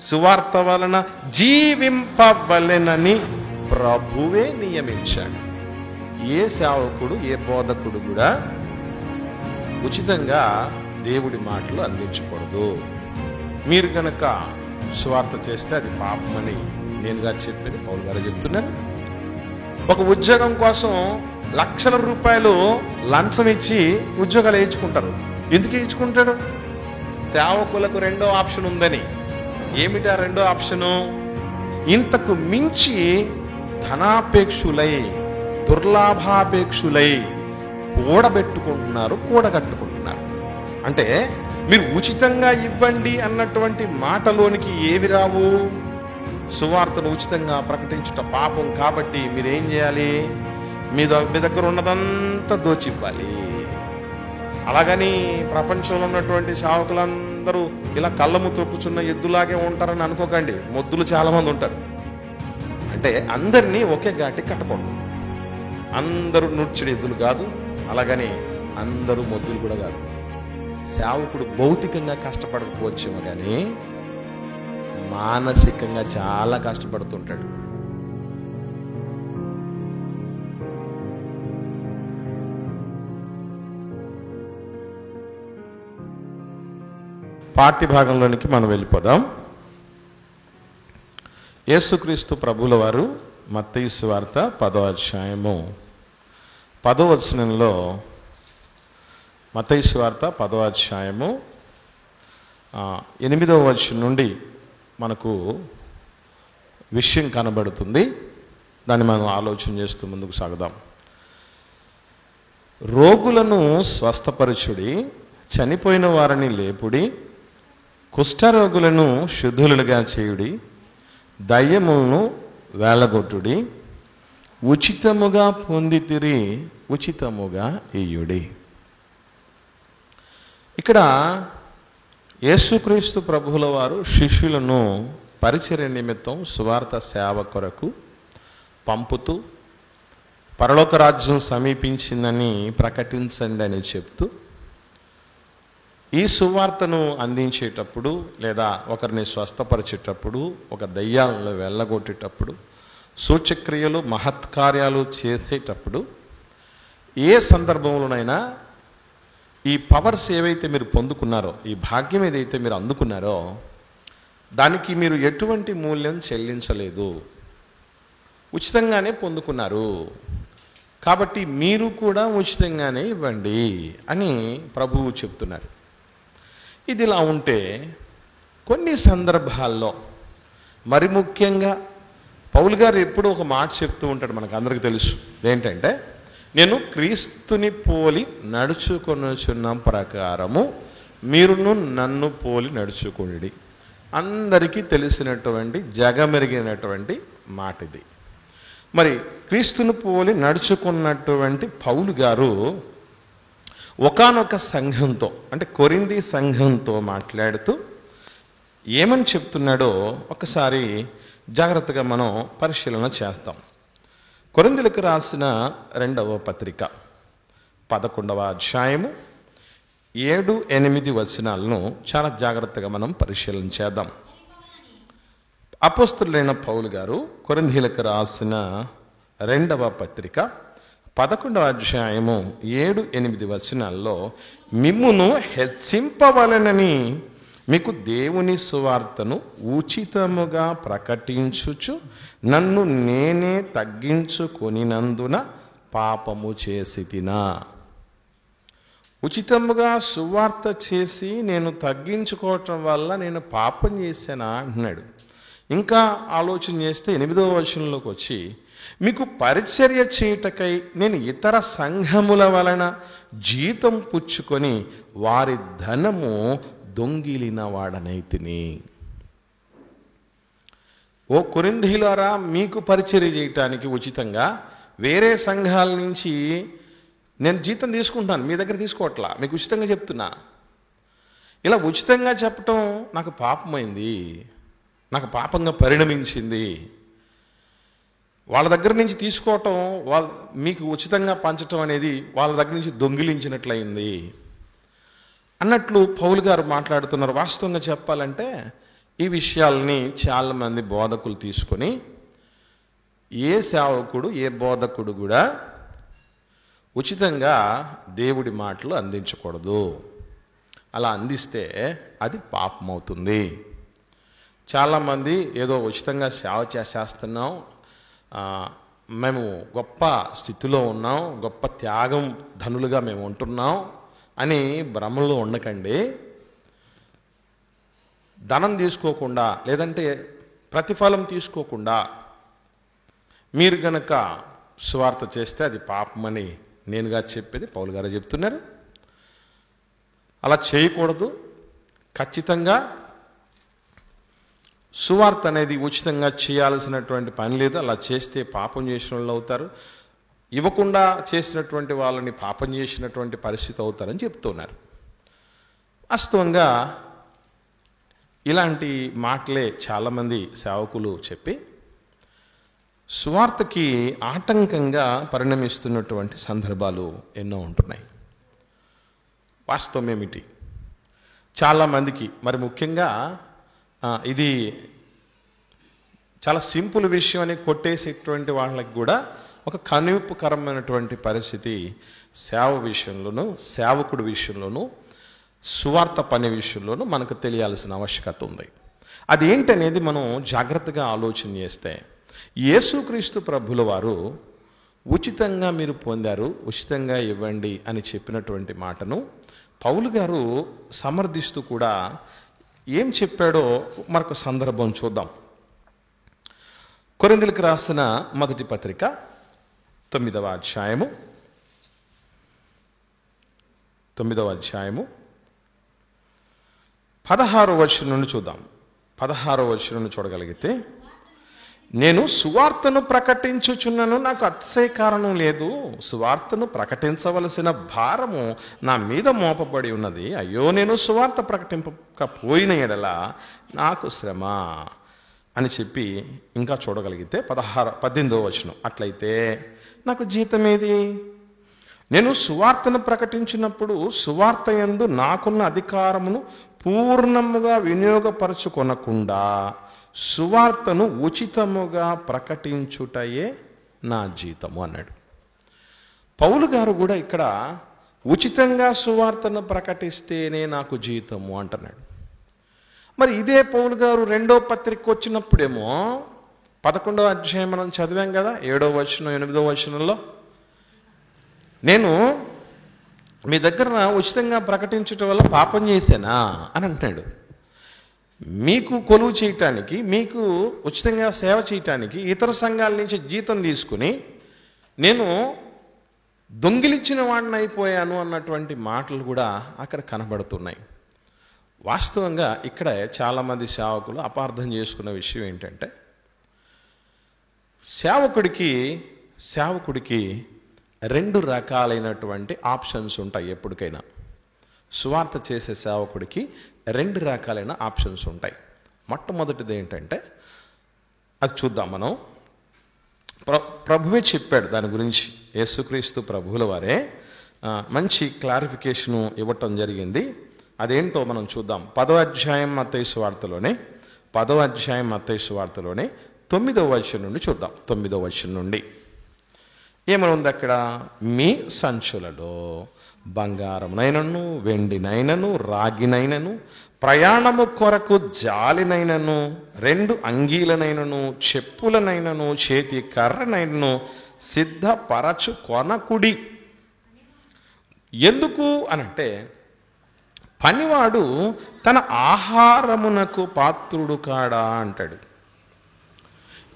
సువార్త వలన జీవింపవలెనని ప్రభువే నియమించాడు. ఏ సేవకుడు, ఏ బోధకుడు కూడా ఉచితంగా దేవుడి మాటలు అందించకూడదు. మీరు కనుక సువార్త చేస్తే అది పాపమని నేనుగా చెప్పేది పౌలు గారు చెప్తున్నారు. ఒక ఉద్యోగం కోసం లక్షల రూపాయలు లంచం ఇచ్చి ఉద్యోగాలు వేయించుకుంటారు. ఎందుకు వేయించుకుంటాడు? సేవకులకు రెండో ఆప్షన్ ఉందని. ఏమిటా రెండో ఆప్షను? ఇంతకు మించి ధనాపేక్షులై, దుర్లాభాపేక్షులై కూడగట్టుకుంటున్నారు. అంటే మీరు ఉచితంగా ఇవ్వండి అన్నటువంటి మాటలోనికి ఏవి రావు? సువార్తను ఉచితంగా ప్రకటించుట పాపం కాబట్టి మీరేం చేయాలి? మీ దగ్గర ఉన్నదంతా దోచివ్వాలి. అలాగని ప్రపంచంలో ఉన్నటువంటి సేవకులందరూ ఇలా కళ్ళము తొక్కుచున్న ఎద్దులాగే ఉంటారని అనుకోకండి. మొద్దులు చాలా మంది ఉంటారు. అంటే అందరినీ ఒకే ఘాటి కట్టకూడదు. అందరూ నూర్చుడు ఎద్దులు కాదు, అలాగని అందరూ మొద్దులు కూడా కాదు. సేవకుడు భౌతికంగా కష్టపడకపోవచ్చేమో కానీ మానసికంగా చాలా కష్టపడుతుంటాడు. పాఠ్య భాగంలోనికి మనం వెళ్ళిపోదాం. యేసుక్రీస్తు ప్రభువుల వారు మత్తయి సువార్త 10వ అధ్యాయము 10వ వచనంలో, మత్తయి సువార్త 10వ అధ్యాయము 8వ వచనం నుండి మనకు విషయం కనబడుతుంది. దాన్ని మనం ఆలోచన చేస్తూ ముందుకు సాగుదాం. రోగులను స్వస్థపరచుడి, చనిపోయిన వారిని లేపుడి, కుష్ఠరోగులను శుద్ధులుగా చేయుడి, దయ్యములను వేలగొట్టుడి, ఉచితముగా పొందితిరి ఉచితముగా ఇయ్యుడి. ఇక్కడ యేసుక్రీస్తు ప్రభువుల వారు శిష్యులను పరిచర్య నిమిత్తం సువార్త సేవ కొరకు పంపుతూ పరలోక రాజ్యం సమీపించిందని ప్రకటించండి అని చెప్తూ, ఈ సువార్తను అందించేటప్పుడు లేదా ఒకరిని స్వస్థపరిచేటప్పుడు, ఒక దయ్యాలను వెళ్ళగొట్టేటప్పుడు, సూచక్రియలు మహత్కార్యాలు చేసేటప్పుడు, ఏ సందర్భంలోనైనా ఈ పవర్స్ ఏవైతే మీరు పొందుకున్నారో, ఈ భాగ్యం ఏదైతే మీరు అందుకున్నారో దానికి మీరు ఎటువంటి మూల్యం చెల్లించలేదు, ఉచితంగానే పొందుకున్నారు. కాబట్టి మీరు కూడా ఉచితంగానే ఇవ్వండి అని ప్రభువు చెప్తున్నారు. ఇది ఇలా ఉంటే కొన్ని సందర్భాల్లో, మరి ముఖ్యంగా పౌలు గారు ఎప్పుడూ ఒక మాట చెప్తూ ఉంటాడు, మనకు అందరికీ తెలుసు. ఏంటంటే, నేను క్రీస్తుని పోలి నడుచుకొనుచున్న ప్రకారము మీరును నన్ను పోలి నడుచుకోండి. అందరికీ తెలిసినటువంటి, జగమెరిగినటువంటి మాట ఇది. మరి క్రీస్తుని పోలి నడుచుకున్నటువంటి పౌలు గారు ఒకానొక సంఘంతో, అంటే కొరింథీ సంఘంతో మాట్లాడుతూ ఏమని చెప్తున్నాడో ఒకసారి జాగ్రత్తగా మనం పరిశీలన చేస్తాం. కొరింథీయులకు రాసిన 2వ పత్రిక 11వ అధ్యాయము 7-8 వచనాలను చాలా జాగ్రత్తగా మనం పరిశీలన చేద్దాం. అపోస్తలుడైన పౌలు గారు కొరింథీయులకు రాసిన 2వ పత్రిక 11వ అధ్యాయము 7-8 వచనాల్లో, మిమ్మును హెచ్చింపవలెనని మీకు దేవుని సువార్తను ఉచితముగా ప్రకటించుచు నన్ను నేనే తగ్గించుకొనినందున పాపము చేసితినా. ఉచితముగా సువార్త చేసి నేను తగ్గించుకోవటం వల్ల నేను పాపం చేశానా అంటున్నాడు. ఇంకా ఆలోచన చేస్తే 8వ వచనంలోకి వచ్చి, మీకు పరిచర్య చేయుటకై నేను ఇతర సంఘముల వలన జీతం పుచ్చుకొని వారి ధనము దొంగిలిన వాడనైతిని. ఓ కొరింథీయులారా, మీకు పరిచర్య చేయటానికి ఉచితంగా వేరే సంఘాల నుంచి నేను జీతం తీసుకుంటాను, మీ దగ్గర తీసుకోవట్లా, మీకు ఉచితంగా చెప్తున్నా. ఇలా ఉచితంగా చెప్పటం నాకు పాపమైంది, నాకు పాపంగా పరిణమించింది. వాళ్ళ దగ్గర నుంచి తీసుకోవటం, మీకు ఉచితంగా పంచటం అనేది వాళ్ళ దగ్గర నుంచి దొంగిలించినట్లయింది అన్నట్లు పౌలు గారు మాట్లాడుతున్నారు. వాస్తవంగా చెప్పాలంటే ఈ విషయాల్ని చాలామంది బోధకులు తీసుకొని ఏ సేవకుడు ఏ బోధకుడు కూడా ఉచితంగా దేవుడి మాటలు అందించకూడదు. అలా అందిస్తే అది పాపం అవుతుంది. చాలామంది ఏదో ఉచితంగా సేవ చేస్తున్నాం, మేము గొప్ప స్థితిలో ఉన్నాం, గొప్ప త్యాగం ధనులుగా మేము ఉంటున్నాం అని భ్రమలో ఉండకండి. ధనం తీసుకోకుండా లేదంటే ప్రతిఫలం తీసుకోకుండా మీరు గనక సువార్త చేస్తే అది పాపమని నేనుగా చెప్పేది, పౌలు గారు చెప్తున్నారు. అలా చేయకూడదు. ఖచ్చితంగా సువార్త అనేది ఉచితంగా చేయాల్సినటువంటి పని లేదు. అలా చేస్తే పాపం చేసిన వాళ్ళు అవుతారు. ఇవ్వకుండా చేసినటువంటి వాళ్ళని పాపం చేసినటువంటి పరిస్థితి అవుతారని చెప్తున్నారు. వాస్తవంగా ఇలాంటి మాటలే చాలామంది సేవకులు చెప్పి సువార్తకి ఆటంకంగా పరిణమిస్తున్నటువంటి సందర్భాలు ఎన్నో ఉంటున్నాయి. వాస్తవం ఏమిటి? చాలామందికి మరి ముఖ్యంగా ఇది చాలా సింపుల్ విషయం అని కొట్టేసేటువంటి వాళ్ళకి కూడా ఒక కనువిప్పుకరమైనటువంటి పరిస్థితి సేవ విషయంలోనూ, సేవకుడి విషయంలోనూ, సువార్త పని విషయంలోనూ మనకు తెలియాల్సిన ఆవశ్యకత ఉంది. అది ఏంటనేది మనం జాగ్రత్తగా ఆలోచన చేస్తే, యేసుక్రీస్తు ప్రభుల వారు ఉచితంగా మీరు పొందారు, ఉచితంగా ఇవ్వండి అని చెప్పినటువంటి మాటను పౌలు గారు సమర్థిస్తూ కూడా ఏం చెప్పాడో మరొక సందర్భం చూద్దాం. కొరింథీయులకు రాసిన మొదటి పత్రిక 9వ అధ్యాయము 16వ వచనం నుండి చూద్దాం. 16వ వచనం నుండి చూడగలిగితే, నేను సువార్తను ప్రకటించుచున్నాను, నాకు అతిశయ కారణం లేదు. సువార్తను ప్రకటించవలసిన భారము నా మీద మోపబడి ఉన్నది. అయ్యో, నేను సువార్త ప్రకటింపకపోయిన ఎడల నాకు శ్రమ అని చెప్పి ఇంకా చూడగలిగితే 18వ వచనం, అట్లయితే నాకు జీతమేది? నేను సువార్తను ప్రకటించినప్పుడు సువార్త యందు నాకున్న అధికారమును పూర్ణముగా వినియోగపరచుకొనకుండా సువార్తను ఉచితముగా ప్రకటించుటయే నా జీతము అన్నాడు. పౌలు గారు కూడా ఇక్కడ ఉచితంగా సువార్తను ప్రకటిస్తేనే నాకు జీతము అంటున్నాడు. మరి ఇదే పౌలు గారు 2వ పత్రిక వచ్చినప్పుడేమో 11వ అధ్యాయం మనం చదివాం కదా, 7వ వచనం 8వ వచనంలో, నేను మీ దగ్గర ఉచితంగా ప్రకటించటం వల్ల పాపం చేశానా అని అంటున్నాడు. మీకు కొలువు చేయటానికి, మీకు ఉచితంగా సేవ చేయటానికి ఇతర సంఘాల నుంచి జీతం తీసుకుని నేను దొంగిలించిన వాడిని అయిపోయాను అన్నటువంటి మాటలు కూడా అక్కడ కనబడుతున్నాయి. వాస్తవంగా ఇక్కడ చాలామంది సేవకులు అపార్థం చేసుకున్న విషయం ఏంటంటే, సేవకుడికి 2 రకాలైనటువంటి ఆప్షన్స్ ఉంటాయి. ఎప్పటికైనా సువార్త చేసే సేవకుడికి 2 రకాలైన ఆప్షన్స్ ఉంటాయి. మొట్టమొదటిది ఏంటంటే, అది చూద్దాం మనం. ప్రభువే చెప్పాడు దాని గురించి. యేసుక్రీస్తు ప్రభువుల వారే మంచి క్లారిఫికేషను ఇవ్వటం జరిగింది. అదేంటో మనం చూద్దాం. 10వ అధ్యాయం మత్తయి సువార్తలోనే 9వ వచనం నుండి చూద్దాం. 9వ వచనం నుండి ఏమని ఉంది అక్కడ? మీ సంచులలో బంగారమునైనను, వెండినైనను, రాగినైనను, ప్రయాణము కొరకు జాలినైనను, 2 అంగీలనైనను, చెప్పులనైనను, చేతి కర్రనైనను సిద్ధపరచు కొనకుడి. ఎందుకు అనంటే, పనివాడు తన ఆహారమునకు పాత్రుడు కాడా అంటాడు.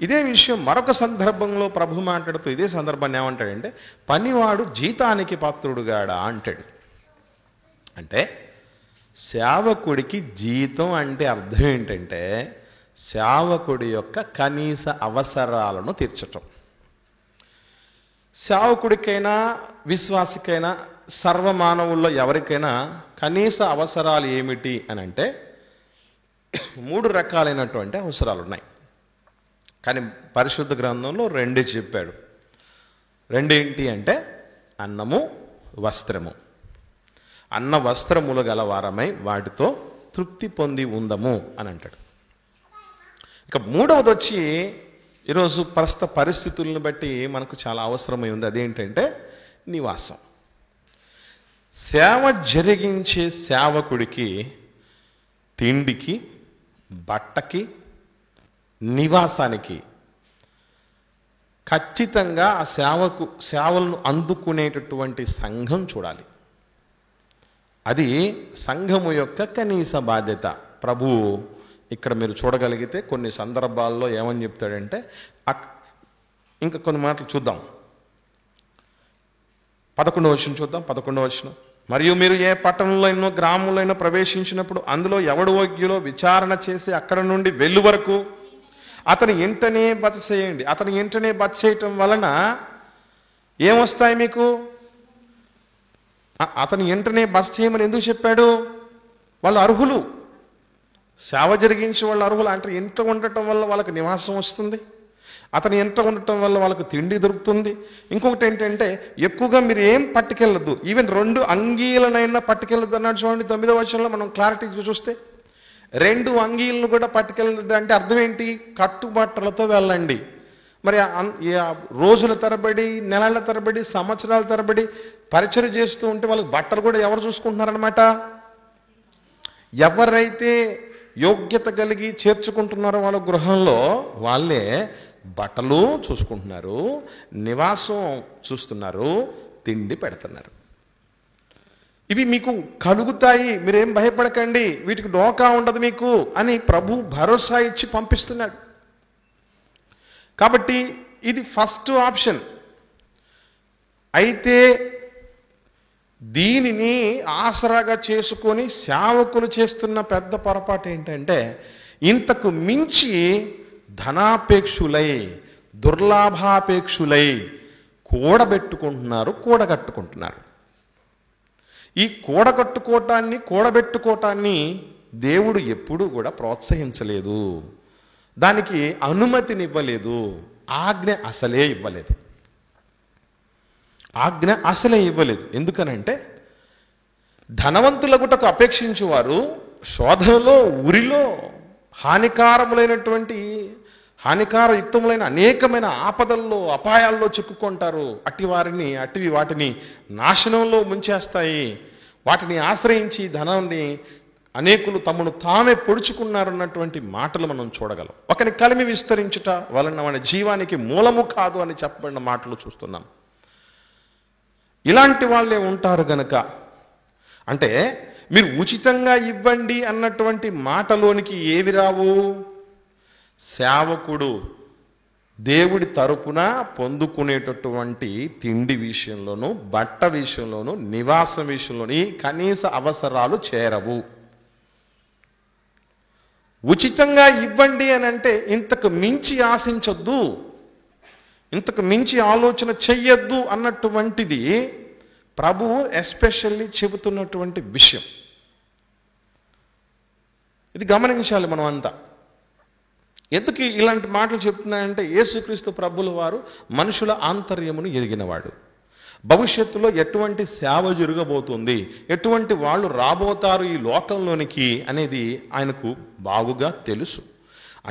ఇదే విషయం మరొక సందర్భంలో ప్రభు మాట్లాడుతూ ఇదే సందర్భాన్ని ఏమంటాడంటే, పనివాడు జీతానికి పాత్రుడు కాడా అంటాడు. అంటే సేవకుడికి జీతం అంటే అర్థం ఏంటంటే, సేవకుడి యొక్క కనీస అవసరాలను తీర్చటం. సేవకుడికైనా, విశ్వాసికైనా, సర్వమానవుల్లో ఎవరికైనా కనీస అవసరాలు ఏమిటి అని అంటే 3 రకాలైనటువంటి అవసరాలు ఉన్నాయి. కానీ పరిశుద్ధ గ్రంథంలో 2 చెప్పాడు. 2 ఏంటి అంటే, అన్నము, వస్త్రము. అన్న వస్త్రములు గల వారమై వాటితో తృప్తి పొంది ఉందము అని అంటాడు. ఇక మూడవది వచ్చి ఈరోజు ప్రస్తుత పరిస్థితులను బట్టి మనకు చాలా అవసరమై ఉంది. అదేంటంటే నివాసం. సేవ జరిగించే సేవకుడికి తిండికి, బట్టకి, నివాసానికి ఖచ్చితంగా ఆ సేవలను అందుకునేటటువంటి సంఘం చూడాలి. అది సంఘము యొక్క కనీస బాధ్యత. ప్రభువు ఇక్కడ మీరు చూడగలిగితే కొన్ని సందర్భాల్లో ఏమని చెప్తాడంటే, ఇంకా కొన్ని మాటలు చూద్దాం. 11వ వచనం చూద్దాం. 11వ వచనం, మరియు మీరు ఏ పట్టణంలో అయినో గ్రామంలో అయినా ప్రవేశించినప్పుడు అందులో ఎవడు యోగ్యులో విచారణ చేసి అక్కడ నుండి వెళ్ళు వరకు అతని ఇంటనే బస చేయండి. అతని ఇంటనే బస చేయటం వలన ఏమొస్తాయి మీకు? అతని ఇంటనే బస చేయమని ఎందుకు చెప్పాడు? వాళ్ళు అర్హులు, సేవ జరిగించి వాళ్ళు అర్హులు. అంటే ఇంట ఉండటం వల్ల వాళ్ళకి నివాసం వస్తుంది, అతని ఇంట ఉండటం వల్ల వాళ్ళకు తిండి దొరుకుతుంది. ఇంకొకటి ఏంటంటే, ఎక్కువగా మీరు ఏం పట్టుకెళ్ళద్దు, ఈవెన్ 2 అంగీలనైనా పట్టుకెళ్ళద్దు అన్నాడు. చూడండి 9వ వచనంలో మనం క్లారిటీగా చూస్తే 2 అంగీలను కూడా పట్టుకెళ్ళద్దు అంటే అర్థం ఏంటి? కట్టుబట్టలతో వెళ్ళండి. మరి రోజుల తరబడి, నెలల తరబడి, సంవత్సరాల తరబడి పరిచయం చేస్తూ ఉంటే వాళ్ళకి బట్టలు కూడా ఎవరు చూసుకుంటున్నారనమాట? ఎవరైతే యోగ్యత కలిగి చేర్చుకుంటున్నారో వాళ్ళ గృహంలో వాళ్ళే బట్టలు చూసుకుంటున్నారు, నివాసం చూస్తున్నారు, తిండి పెడుతున్నారు. ఇవి మీకు కలుగుతాయి, మీరేం భయపడకండి, వీటికి డోకా ఉండదు మీకు అని ప్రభు భరోసా ఇచ్చి పంపిస్తున్నాడు. కాబట్టి ఇది ఫస్ట్ ఆప్షన్. అయితే దీనిని ఆసరాగా చేసుకొని సేవకులు చేస్తున్న పెద్ద పొరపాటు ఏంటంటే, ఇంతకు మించి ధనాపేక్షులై, దుర్లాభాపేక్షులై కూడగట్టుకుంటున్నారు. ఈ కూడబెట్టుకోవటాన్ని దేవుడు ఎప్పుడూ కూడా ప్రోత్సహించలేదు, దానికి అనుమతినివ్వలేదు, ఆజ్ఞ అసలే ఇవ్వలేదు. ఎందుకనంటే ధనవంతులగుటకు అపేక్షించువారు శోధనలో, ఉరిలో, హానికారయుక్తములైన అనేకమైన ఆపదల్లో, అపాయాల్లో చిక్కుకుంటారు. అట్టివి వాటిని నాశనంలో ముంచేస్తాయి. వాటిని ఆశ్రయించి ధనాన్ని అనేకులు తమను తామే పొడుచుకున్నారన్నటువంటి మాటలు మనం చూడగలం. ఒకని కలిమి విస్తరించుట వలన మన జీవానికి మూలము కాదు అని చెప్పబడిన మాటలు చూస్తున్నాం. ఇలాంటి వాళ్ళే ఉంటారు గనక, అంటే మీరు ఉచితంగా ఇవ్వండి అన్నటువంటి మాటలోనికి ఏవి రావు? సేవకుడు దేవుడి తరపున పొందుకునేటటువంటి తిండి విషయంలోనూ, బట్ట విషయంలోనూ, నివాసం విషయంలోనూ ఈ కనీస అవసరాలు చేరవు. ఉచితంగా ఇవ్వండి అని అంటే ఇంతకు మించి ఆశించొద్దు, ఇంతకు మించి ఆలోచన చెయ్యొద్దు అన్నటువంటిది ప్రభువు ఎస్పెషల్లీ చెబుతున్నటువంటి విషయం. ఇది గమనించాలి మనం అంతా. ఎందుకు ఇలాంటి మాటలు చెప్తున్నాయంటే, యేసుక్రీస్తు ప్రభుల వారు మనుషుల ఆంతర్యమును ఎరిగినవాడు. భవిష్యత్తులో ఎటువంటి సేవ జరగబోతుంది, ఎటువంటి వాళ్ళు రాబోతారు ఈ లోకంలోనికి అనేది ఆయనకు బాగుగా తెలుసు.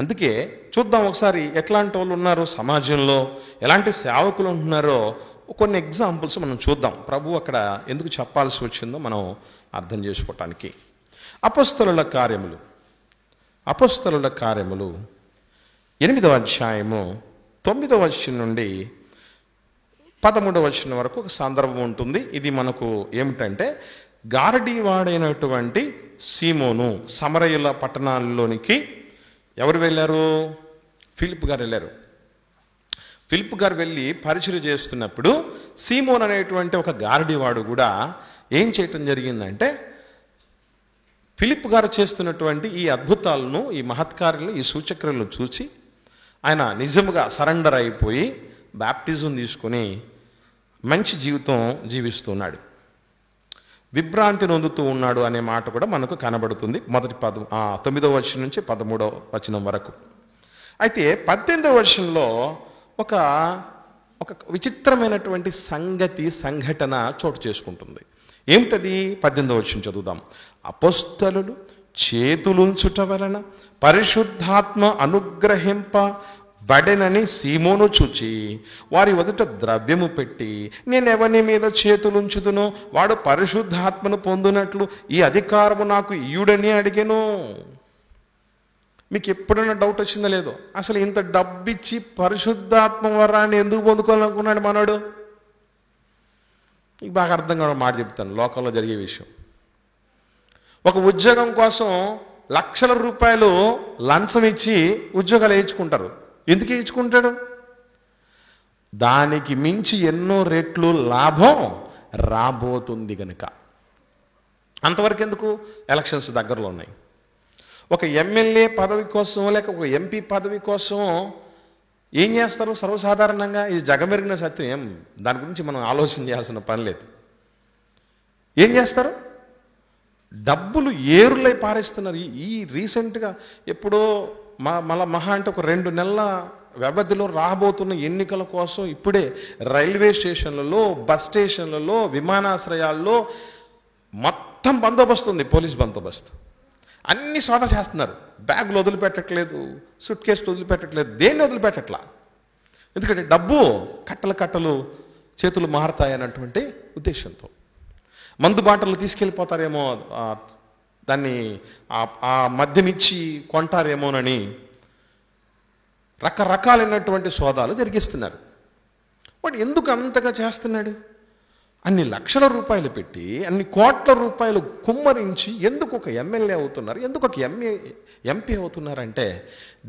అందుకే చూద్దాం ఒకసారి ఎట్లాంటి వాళ్ళు ఉన్నారో సమాజంలో, ఎలాంటి సేవకులు ఉంటున్నారో కొన్ని ఎగ్జాంపుల్స్ మనం చూద్దాం. ప్రభు అక్కడ ఎందుకు చెప్పాల్సి వచ్చిందో మనం అర్థం చేసుకోవటానికి. అపొస్తలుల కార్యములు 8వ అధ్యాయము 9వ వచనం నుండి 13వ వచనం వరకు ఒక సందర్భం ఉంటుంది. ఇది మనకు ఏమిటంటే, గారడీవాడైనటువంటి సీమోను సమరయుల పట్టణాల్లోనికి ఎవరు వెళ్ళారు? ఫిలిప్ గారు వెళ్ళారు. ఫిలిప్ గారు వెళ్ళి పరిచయం చేస్తున్నప్పుడు సీమోన్ అనేటువంటి ఒక గారడీవాడు కూడా ఏం చేయటం జరిగిందంటే, ఫిలిప్ గారు చేస్తున్నటువంటి ఈ అద్భుతాలను, ఈ మహత్కార్యాలను, ఈ సూచక్రియలను చూసి ఆయన నిజముగా సరెండర్ అయిపోయి బాప్టిజం తీసుకొని మంచి జీవితం జీవిస్తున్నాడు, విభ్రాంతి నొందుతూ ఉన్నాడు అనే మాట కూడా మనకు కనబడుతుంది. 9వ వచనం నుంచి 13వ వచనం వరకు. అయితే 18వ వచనంలో ఒక విచిత్రమైనటువంటి సంఘటన చోటు చేసుకుంటుంది. ఏమిటది? 18వ వచనం చదువుదాం. అపొస్తలులు చేతులుంచుట వలన పరిశుద్ధాత్మ అనుగ్రహింప బడెనని సీమోను చూచి వారి వదుట ద్రవ్యము పెట్టి, నేను ఎవరి మీద చేతులుంచుదునో వాడు పరిశుద్ధాత్మను పొందినట్లు ఈ అధికారము నాకు ఇయ్యుడని అడిగెను. మీకు ఎప్పుడైనా డౌట్ వచ్చిందో లేదో, అసలు ఇంత డబ్బిచ్చి పరిశుద్ధాత్మ వరాన్ని ఎందుకు పొందుకోవాలనుకున్నాడు మనోడు? మీకు బాగా అర్థం కావడం మాట చెప్తాను, లోకంలో జరిగే విషయం. ఒక ఉద్యోగం కోసం లక్షల రూపాయలు లంచం ఇచ్చి ఉద్యోగాలు వేయించుకుంటారు. ఎందుకు వేయించుకుంటాడు? దానికి మించి ఎన్నో రెట్లు లాభం రాబోతుంది కనుక. అంతవరకు ఎందుకు? ఎలక్షన్స్ దగ్గరలో ఉన్నాయి. ఒక ఎమ్మెల్యే పదవి కోసం లేక ఒక ఎంపీ పదవి కోసం ఏం చేస్తారు సర్వసాధారణంగా? ఇది జగమెరిగిన సత్యం, దాని గురించి మనం ఆలోచన చేయాల్సిన పని లేదు. ఏం చేస్తారు? డబ్బులు ఏరులై పారేస్తున్నారు. ఈ రీసెంట్గా ఎప్పుడో మహా అంటే ఒక 2 నెలల వ్యవధిలో రాబోతున్న ఎన్నికల కోసం ఇప్పుడే రైల్వే స్టేషన్లలో, బస్ స్టేషన్లలో, విమానాశ్రయాల్లో మొత్తం బందోబస్తు ఉంది, పోలీస్ బందోబస్తు. అన్ని సోదా చేస్తున్నారు. బ్యాగులు వదిలిపెట్టట్లేదు, సూట్ కేసులు వదిలిపెట్టట్లేదు, దేన్ని వదిలిపెట్టట్లా. ఎందుకంటే డబ్బు కట్టలు కట్టలు చేతులు మారతాయన్నటువంటి ఉద్దేశంతో. మందు బాటలు తీసుకెళ్ళిపోతారేమో, దాన్ని ఆ మద్యం ఇచ్చి కొంటారేమోనని రకరకాలైనటువంటి సోదాలు జరిగిస్తున్నారు. వాడు ఎందుకు అంతగా చేస్తున్నాడు? అన్ని లక్షల రూపాయలు పెట్టి, అన్ని కోట్ల రూపాయలు కుమ్మరించి ఎందుకు ఒక ఎమ్మెల్యే అవుతున్నారు, ఎందుకు ఒక ఎంపీ అవుతున్నారంటే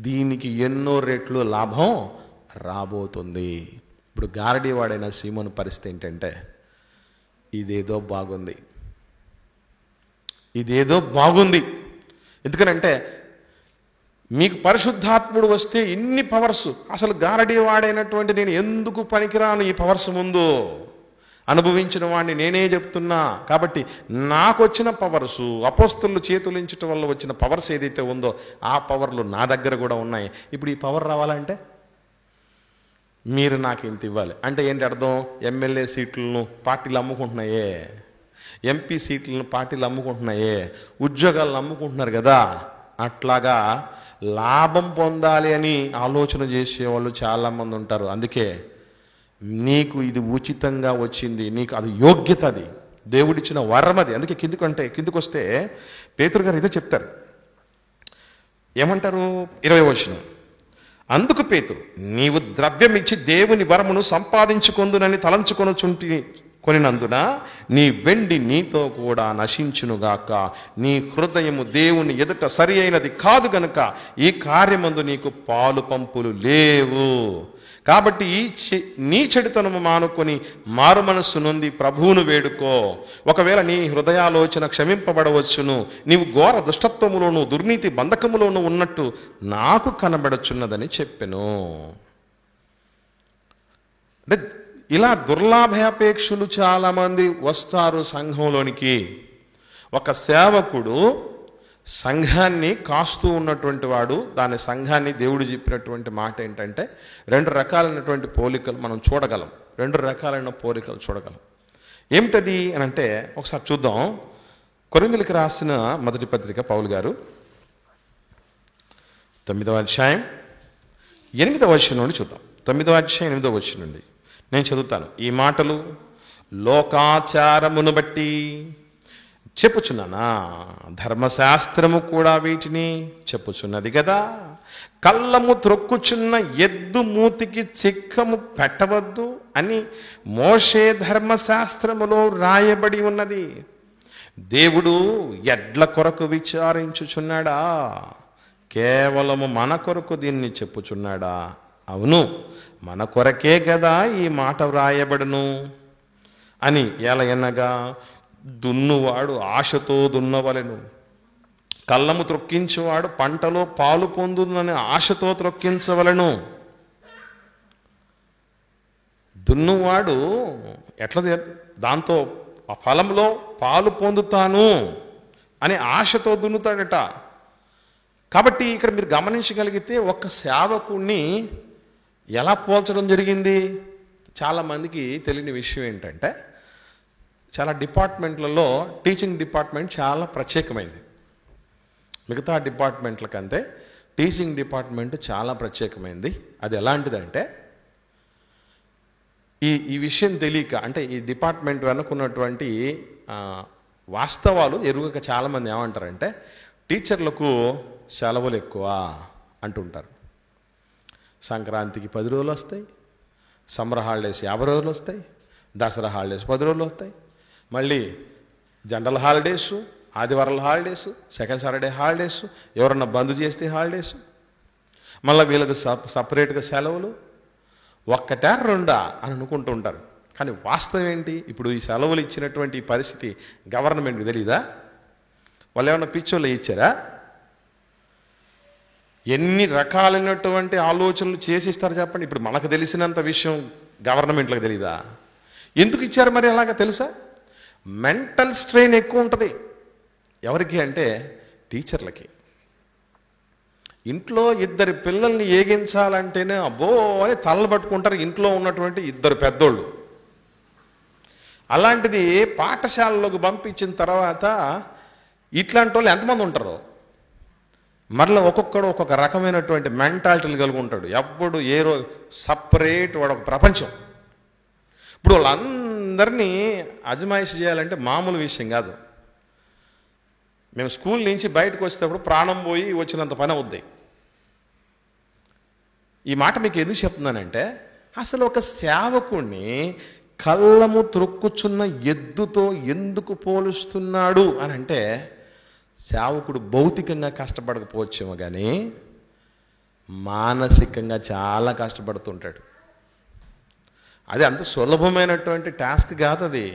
దీనికి ఎన్నో రెట్లు లాభం రాబోతుంది. ఇప్పుడు గారడీవాడైన సీమోను పరిస్థితి ఏంటంటే, ఇదేదో బాగుంది. ఎందుకనంటే మీకు పరిశుద్ధాత్ముడు వస్తే ఇన్ని పవర్స్, అసలు గారడీవాడైనటువంటి నేను ఎందుకు పనికిరాను ఈ పవర్స్ ముందు? అనుభవించిన వాడిని నేనే చెప్తున్నా. కాబట్టి నాకు వచ్చిన పవర్సు, అపోస్తలు చేతులించటం వల్ల వచ్చిన పవర్స్ ఏదైతే ఉందో ఆ పవర్లు నా దగ్గర కూడా ఉన్నాయి. ఇప్పుడు ఈ పవర్ రావాలంటే మీరు నాకు ఇంత ఇవ్వాలి. అంటే ఏంటి అర్థం? ఎమ్మెల్యే సీట్లను పార్టీలు అమ్ముకుంటున్నాయే, ఎంపీ సీట్లను పార్టీలు అమ్ముకుంటున్నాయే, ఉద్యోగాలను అమ్ముకుంటున్నారు కదా. అట్లాగా లాభం పొందాలి అని ఆలోచన చేసేవాళ్ళు చాలామంది ఉంటారు. అందుకే నీకు ఇది ఉచితంగా వచ్చింది, నీకు అది యోగ్యత, అది దేవుడిచ్చిన వరం అది. అందుకే కిందికి వస్తే పేతురు గారు ఇదే చెప్తారు. ఏమంటారు? 20వ వచనం. అందుకు పేతురు, నీవు ద్రవ్యం ఇచ్చి దేవుని వరమును సంపాదించుకొందునని కొనినందున నీ వెండి నీతో కూడా నశించునుగాక. నీ హృదయము దేవుని ఎదుట సరి అయినది కాదు గనుక ఈ కార్యమందు నీకు పాలు పంపులు లేవు. కాబట్టి నీ చెడుతనము మానుకొని మారు మనస్సు నుండి ప్రభువును వేడుకో. ఒకవేళ నీ హృదయాలోచన క్షమింపబడవచ్చును. నీవు ఘోర దుష్టత్వములోను దుర్నీతి బంధకములోను ఉన్నట్టు నాకు కనబడుచున్నదని చెప్పెను. అంటే ఇలా దుర్లాభాపేక్షులు చాలామంది వస్తారు సంఘంలోనికి. ఒక సేవకుడు సంఘాన్ని కాస్తూ ఉన్నటువంటి వాడు, దాని సంఘాన్ని దేవుడు చెప్పినటువంటి మాట ఏంటంటే 2 రకాలైనటువంటి పోలికలు మనం చూడగలం. 2 రకాలైన పోలికలు చూడగలం. ఏమిటది అని అంటే ఒకసారి చూద్దాం. కొరింథీయులకు రాసిన మొదటి పత్రిక పౌలు గారు 9వ అధ్యాయం 8వ వచనం నుండి చూద్దాం. 9వ అధ్యాయం 8వ వచనం నుండి నేను చదువుతాను. ఈ మాటలు లోకాచారమును బట్టి చెప్పుచున్నానా? ధర్మశాస్త్రము కూడా వీటిని చెప్పుచున్నది కదా. కళ్ళము త్రొక్కుచున్న ఎద్దు మూతికి చిక్కము పెట్టవద్దు అని మోషే ధర్మశాస్త్రములో రాయబడి ఉన్నది. దేవుడు ఎడ్ల కొరకు విచారించుచున్నాడా? కేవలము మన కొరకు దీన్ని చెప్పుచున్నాడా? అవును, మన కొరకే కదా ఈ మాట వ్రాయబడును అని. ఎలయనగా దున్నువాడు ఆశతో దున్నవలెను, కళ్ళము త్రొక్కించువాడు పంటలో పాలు పొందునని ఆశతో త్రొక్కించవలను. దున్నువాడు ఎట్లా దాంతో ఆ ఫలంలో పాలు పొందుతాను అని ఆశతో దున్నుతాడట. కాబట్టి ఇక్కడ మీరు గమనించగలిగితే ఒక సేవకుణ్ణి ఎలా పోల్చడం జరిగింది? చాలామందికి తెలియని విషయం ఏంటంటే, చాలా డిపార్ట్మెంట్లలో టీచింగ్ డిపార్ట్మెంట్ చాలా ప్రత్యేకమైంది. మిగతా డిపార్ట్మెంట్ల కంటే టీచింగ్ డిపార్ట్మెంట్ చాలా ప్రత్యేకమైంది. అది ఎలాంటిదంటే, ఈ విషయం తెలియక, అంటే ఈ డిపార్ట్మెంట్ వెనుకున్నటువంటి వాస్తవాలు ఎరుగక చాలామంది ఏమంటారంటే, టీచర్లకు సెలవులు ఎక్కువ అంటుంటారు. సంక్రాంతికి 10 రోజులు వస్తాయి, సమ్మర్ హాలిడేస్ 50 రోజులు వస్తాయి, దసరా హాలిడేస్ 10 రోజులు వస్తాయి, మళ్ళీ జనరల్ హాలిడేసు, ఆదివారాల హాలిడేసు, సెకండ్ సాటర్డే హాలిడేసు, ఎవరన్నా బంద్ చేస్తే హాలిడేసు, మళ్ళీ వీళ్ళకి సపరేట్గా సెలవులు. ఒక్కటా రెండా అని అనుకుంటూ ఉంటారు. కానీ వాస్తవం ఏంటి? ఇప్పుడు ఈ సెలవులు ఇచ్చినటువంటి పరిస్థితి గవర్నమెంట్కి తెలీదా? వాళ్ళు ఏమన్నా పిచ్చోళ్ళు ఇచ్చారా? ఎన్ని రకాలైనటువంటి ఆలోచనలు చేసిస్తారు చెప్పండి. ఇప్పుడు మనకు తెలిసినంత విషయం గవర్నమెంట్లకు తెలీదా? ఎందుకు ఇచ్చారు మరి అలాగా తెలుసా? మెంటల్ స్ట్రెయిన్ ఎక్కువ ఉంటుంది. ఎవరికి అంటే టీచర్లకి. ఇంట్లో 2 పిల్లల్ని ఏగించాలంటేనే అబ్బో అని తలలు పట్టుకుంటారు ఇంట్లో ఉన్నటువంటి 2 పెద్దోళ్ళు. అలాంటిది పాఠశాలలోకి పంపించిన తర్వాత ఇట్లాంటి వాళ్ళు ఎంతమంది ఉంటారు? మరలా ఒక్కొక్కడు ఒక్కొక్క రకమైనటువంటి మెంటాలిటీలు కలిగి ఉంటాడు. ఎప్పుడు సపరేట్ వాడు ఒక ప్రపంచం. ఇప్పుడు వాళ్ళందరినీ అజమాయిషి చేయాలంటే మామూలు విషయం కాదు. మేము స్కూల్ నుంచి బయటకు వచ్చేటప్పుడు ప్రాణం పోయి వచ్చినంత పని అవుద్ది. ఈ మాట మీకు ఎందుకు చెప్తున్నానంటే, అసలు ఒక సేవకుణ్ణి కళ్ళము త్రొక్కుచున్న ఎద్దుతో ఎందుకు పోలుస్తున్నాడు అని అంటే, సేవకుడు భౌతికంగా కష్టపడకపోవచ్చేమో కానీ మానసికంగా చాలా కష్టపడుతుంటాడు. అది అంత సులభమైనటువంటి టాస్క్ కాదు అది.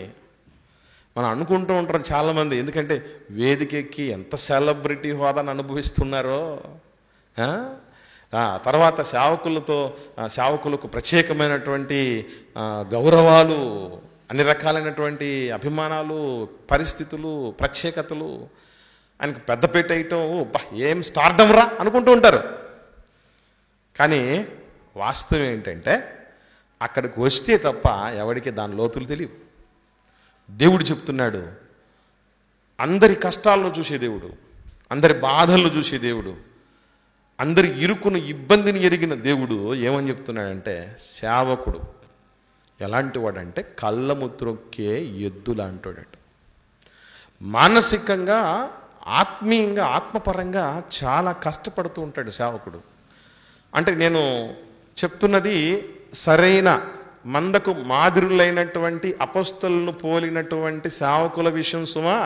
మనం అనుకుంటూ ఉంటాం చాలామంది, ఎందుకంటే వేదికెక్కి ఎంత సెలబ్రిటీ హోదాను అనుభవిస్తున్నారో. తర్వాత సేవకులకు ప్రత్యేకమైనటువంటి గౌరవాలు, అన్ని రకాలైనటువంటి అభిమానాలు, పరిస్థితులు, ప్రత్యేకతలు, ఆయనకు పెద్ద పెట్టేయటం, ఏం స్టార్డమ్ రా అనుకుంటూ ఉంటారు. కానీ వాస్తవం ఏంటంటే, అక్కడికి వస్తే తప్ప ఎవరికి దాని లోతులు తెలియవు. దేవుడు చెప్తున్నాడు, అందరి కష్టాలను చూసే దేవుడు, అందరి బాధలను చూసే దేవుడు, అందరి ఇరుకును ఇబ్బందిని ఎరిగిన దేవుడు ఏమని చెప్తున్నాడంటే, సేవకుడు ఎలాంటి వాడంటే కళ్ళము త్రొక్కే ఎద్దు లాంటివాడట. మానసికంగా, ఆత్మీయంగా, ఆత్మపరంగా చాలా కష్టపడుతూ ఉంటాడు సేవకుడు. అంటే నేను చెప్తున్నది సరైన మందకు మాదిరులైనటువంటి అపొస్తలులను పోలినటువంటి సేవకుల విషయం సుమా.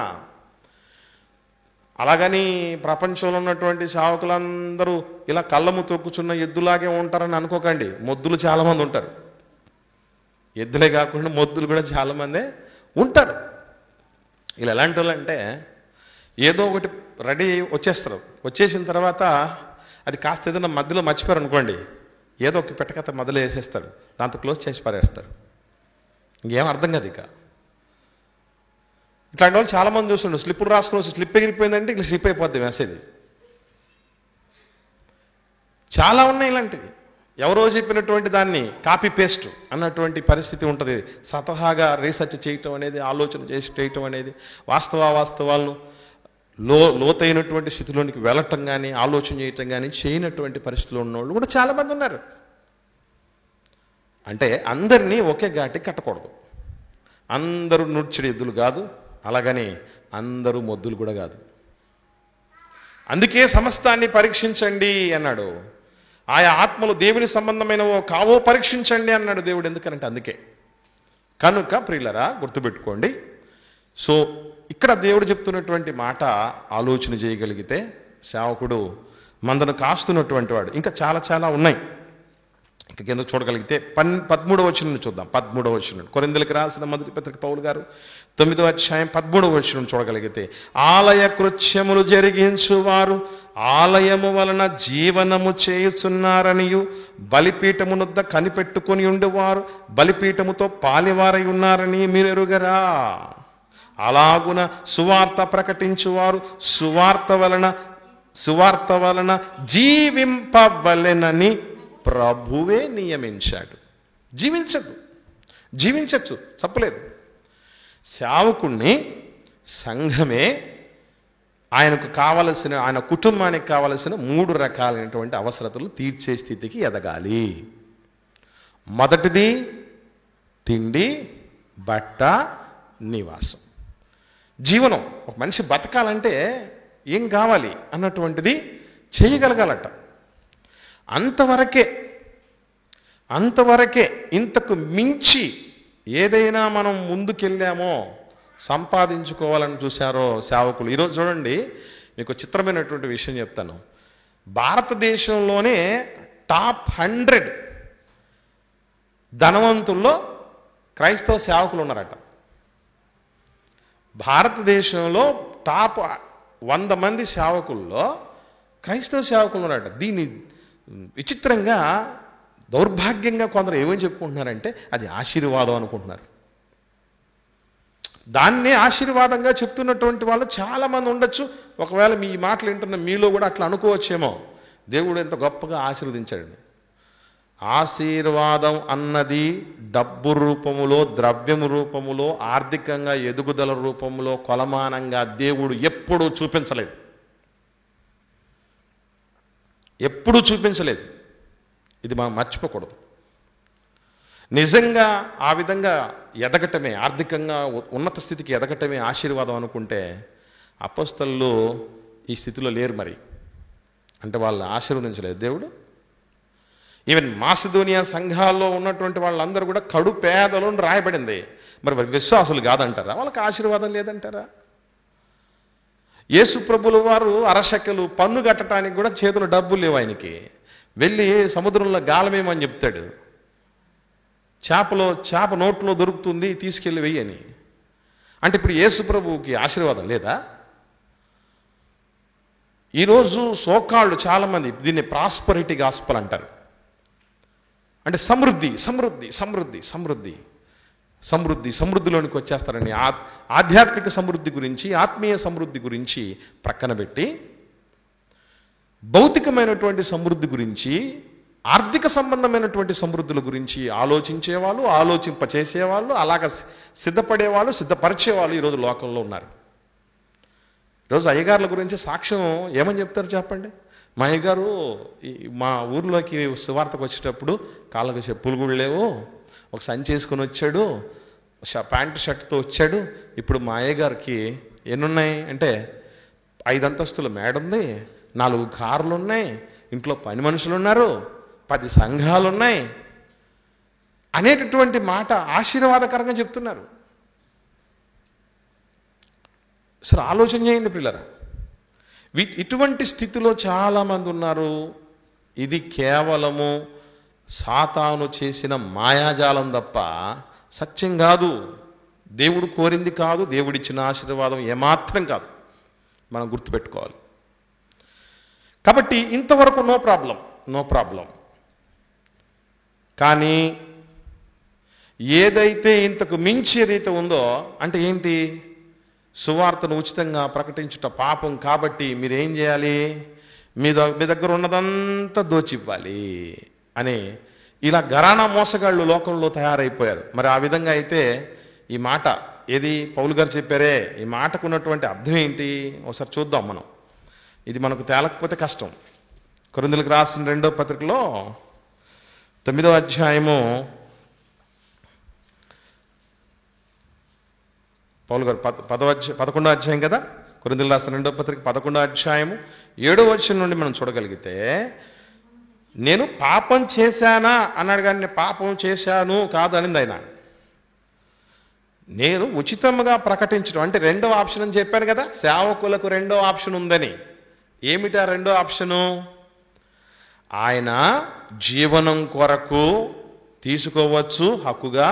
అలాగని ప్రపంచంలో ఉన్నటువంటి సేవకులందరూ ఇలా కళ్ళము తొక్కుచున్న ఎద్దులాగే ఉంటారని అనుకోకండి. మొద్దులు చాలామంది ఉంటారు. ఎద్దులే కాకుండా మొద్దులు కూడా చాలామందే ఉంటారు. ఇలా ఎలాంటి వాళ్ళు అంటే, ఏదో ఒకటి రెడీ వచ్చేస్తారు. వచ్చేసిన తర్వాత అది కాస్త ఏదైనా మధ్యలో మర్చిపోయారు అనుకోండి, ఏదో ఒక పెట్టకత మొదలు వేసేస్తాడు, దాంతో క్లోజ్ చేసి పారేస్తారు. ఇంకేం అర్థం కాదు. ఇక ఇట్లాంటి వాళ్ళు చాలామంది చూస్తుండ్రు. స్లిప్పులు రాసుకుని స్లిప్ ఎగిరిపోయిందంటే ఇట్లా స్లిప్ అయిపోద్ది మెసేజ్. చాలా ఉన్నాయి ఇలాంటివి. ఎవరో చెప్పినటువంటి దాన్ని కాపీ పేస్ట్ అన్నటువంటి పరిస్థితి ఉంటుంది. స్వతహాగా రీసెర్చ్ చేయటం అనేది, ఆలోచన చేయటం అనేది, వాస్తవాలను లోతైనటువంటి స్థితిలోనికి వెళ్ళటం కానీ, ఆలోచన చేయటం కానీ చేయనటువంటి పరిస్థితులు ఉన్నవాళ్ళు కూడా చాలామంది ఉన్నారు. అంటే అందరినీ ఒకే ఘాటి కట్టకూడదు. అందరూ నుడ్చిడి ఎద్దులు కాదు, అలాగని అందరూ మొద్దులు కూడా కాదు. అందుకే సమస్తాన్ని పరీక్షించండి అన్నాడు. ఆయా ఆత్మలు దేవుని సంబంధమైనవో కావో పరీక్షించండి అన్నాడు దేవుడు. ఎందుకనంటే అందుకే. కనుక ప్రియులరా గుర్తుపెట్టుకోండి. సో ఇక్కడ దేవుడు చెప్తున్నటువంటి మాట ఆలోచన చేయగలిగితే సేవకుడు మందను కాస్తున్నటువంటి వాడు. ఇంకా చాలా చాలా ఉన్నాయి. ఇంకా కింద చూడగలిగితే 13వ వచనం చూద్దాం. 13వ వచనం, కొరింథీయులకు రాసిన మొదటి పత్రిక పౌలు గారు 9వ అధ్యాయం 13వ వచనం చూడగలిగితే, ఆలయ కృత్యములు జరిగించువారు ఆలయము వలన జీవనము చేయుచున్నారనియు, బలిపీఠమునొద్ద కనిపెట్టుకొని ఉండేవారు బలిపీఠముతో పాలివారై ఉన్నారని మీరు ఎరుగరా? అలాగున సువార్త ప్రకటించువారు సువార్త వలన జీవింపవలెనని ప్రభువే నియమించాడు. జీవించచ్చు, తప్పలేదు. సేవకుణ్ణి సంఘమే ఆయనకు కావలసిన, ఆయన కుటుంబానికి కావలసిన 3 రకాలైనటువంటి అవసరతలు తీర్చే స్థితికి ఎదగాలి. మొదటిది తిండి, బట్ట, నివాసం. జీవనం. ఒక మనిషి బతకాలంటే ఏం కావాలి అన్నటువంటిది చేయగలగాలట. అంతవరకే. ఇంతకు మించి ఏదైనా మనం ముందుకెళ్ళామో సంపాదించుకోవాలని చూశారో సేవకులు. ఈరోజు చూడండి, మీకు చిత్రమైనటువంటి విషయం చెప్తాను. భారతదేశంలోనే టాప్ 100 ధనవంతుల్లో క్రైస్తవ సేవకులు ఉన్నారట. భారతదేశంలో టాప్ 100 మంది సేవకుల్లో క్రైస్తవ సేవకులు ఉన్నారట. దీన్ని విచిత్రంగా, దౌర్భాగ్యంగా కొందరు ఏమని చెప్పుకుంటున్నారంటే అది ఆశీర్వాదం అనుకుంటున్నారు. దాన్నే ఆశీర్వాదంగా చెప్తున్నటువంటి వాళ్ళు చాలామంది ఉండొచ్చు. ఒకవేళ మీ మాటలు వింటున్న మీలో కూడా అట్లా అనుకోవచ్చేమో. దేవుడు ఎంత గొప్పగా ఆశీర్వదించాడు. ఆశీర్వాదం అన్నది డబ్బు రూపములో, ద్రవ్యము రూపములో, ఆర్థికంగా ఎదుగుదల రూపంలో కొలమానంగా దేవుడు ఎప్పుడూ చూపించలేదు. ఇది మనం మర్చిపోకూడదు. నిజంగా ఆ విధంగా ఎదగటమే, ఆర్థికంగా ఉన్నత స్థితికి ఎదగటమే ఆశీర్వాదం అనుకుంటే అపోస్తలులు ఈ స్థితిలో లేరు. మరి అంటే వాళ్ళని ఆశీర్వదించలేదు దేవుడు. ఈవెన్ మాసిదోనియా సంఘాల్లో ఉన్నటువంటి వాళ్ళందరూ కూడా కడు పేదలు అని రాయబడింది. మరి విశ్వాసులు కాదంటారా? వాళ్ళకి ఆశీర్వాదం లేదంటారా? యేసు ప్రభుల వారు అరశకెలు పన్ను కట్టడానికి కూడా చేతులు డబ్బులు లేవు ఆయనకి. వెళ్ళి సముద్రంలో గాలమేమని చెప్తాడు. చేప నోట్లో దొరుకుతుంది, తీసుకెళ్ళి వెయ్యని. అంటే ఇప్పుడు యేసు ప్రభువుకి ఆశీర్వాదం లేదా? ఈరోజు సోకాళ్ళు చాలామంది దీన్ని ప్రాస్పరిటీ గాస్పల్ అంటారు. అంటే సమృద్ధిలోనికి వచ్చేస్తారని ఆధ్యాత్మిక సమృద్ధి గురించి, ఆత్మీయ సమృద్ధి గురించి ప్రక్కన పెట్టి భౌతికమైనటువంటి సమృద్ధి గురించి, ఆర్థిక సంబంధమైనటువంటి సమృద్ధుల గురించి ఆలోచించేవాళ్ళు, ఆలోచింపచేసేవాళ్ళు, అలాగ సిద్ధపడేవాళ్ళు, సిద్ధపరిచేవాళ్ళు ఈరోజు లోకంలో ఉన్నారు. ఈరోజు అయ్యగారుల గురించి సాక్ష్యం ఏమని చెప్తారు చెప్పండి. మా అయ్యగారు మా ఊర్లోకి సువార్తకు వచ్చేటప్పుడు కాళ్ళకు చెప్పులు కూడా లేవు, ఒక సంచి వేసుకొని వచ్చాడు, ప్యాంటు షర్ట్తో వచ్చాడు. ఇప్పుడు మా అయ్యగారికి ఎన్నున్నాయి అంటే 5 అంతస్తుల మేడ ఉంది, 4 కార్లు ఉన్నాయి, ఇంట్లో పని మనుషులు ఉన్నారు, 10 సంఘాలు ఉన్నాయి అనేటటువంటి మాట ఆశీర్వాదకరంగా చెప్తున్నారు. అసలు ఆలోచన చేయండి పిల్లరా. ఇటువంటి స్థితిలో చాలామంది ఉన్నారు. ఇది కేవలము సాతాను చేసిన మాయాజాలం తప్ప సత్యం కాదు. దేవుడు కోరింది కాదు, దేవుడిచ్చిన ఆశీర్వాదం ఏమాత్రం కాదు. మనం గుర్తుపెట్టుకోవాలి. కాబట్టి ఇంతవరకు నో ప్రాబ్లం. కానీ ఏదైతే ఇంతకు మించి ఏదైతే ఉందో, అంటే ఏంటి? సువార్తను ఉచితంగా ప్రకటించుట పాపం కాబట్టి మీరేం చేయాలి? మీ దగ్గర ఉన్నదంతా దోచివ్వాలి అని ఇలా ఘరానా మోసగాళ్ళు లోకంలో తయారైపోయారు. మరి ఆ విధంగా అయితే ఈ మాట ఏది పౌలు గారు చెప్పారే, ఈ మాటకు ఉన్నటువంటి అర్థం ఏంటి ఒకసారి చూద్దాం మనం. ఇది మనకు తేలకపోతే కష్టం. కొరింథీయులకు రాసిన 2వ పత్రికలో 9వ అధ్యాయము, పౌలు గారు 11వ అధ్యాయం కదా, కొరింథీయులకు రాసిన 2వ పత్రిక 11వ అధ్యాయము 7వ వచనం నుండి మనం చూడగలిగితే, నేను పాపం చేశానా అన్నాడు. కానీ నేను పాపం చేశాను కాదు అనింది ఆయన. నేను ఉచితంగా ప్రకటించడం అంటే 2వ ఆప్షన్ అని చెప్పాను కదా, సేవకులకు 2వ ఆప్షన్ ఉందని. ఏమిటా 2వ ఆప్షను? ఆయన జీవనం కొరకు తీసుకోవచ్చు హక్కుగా,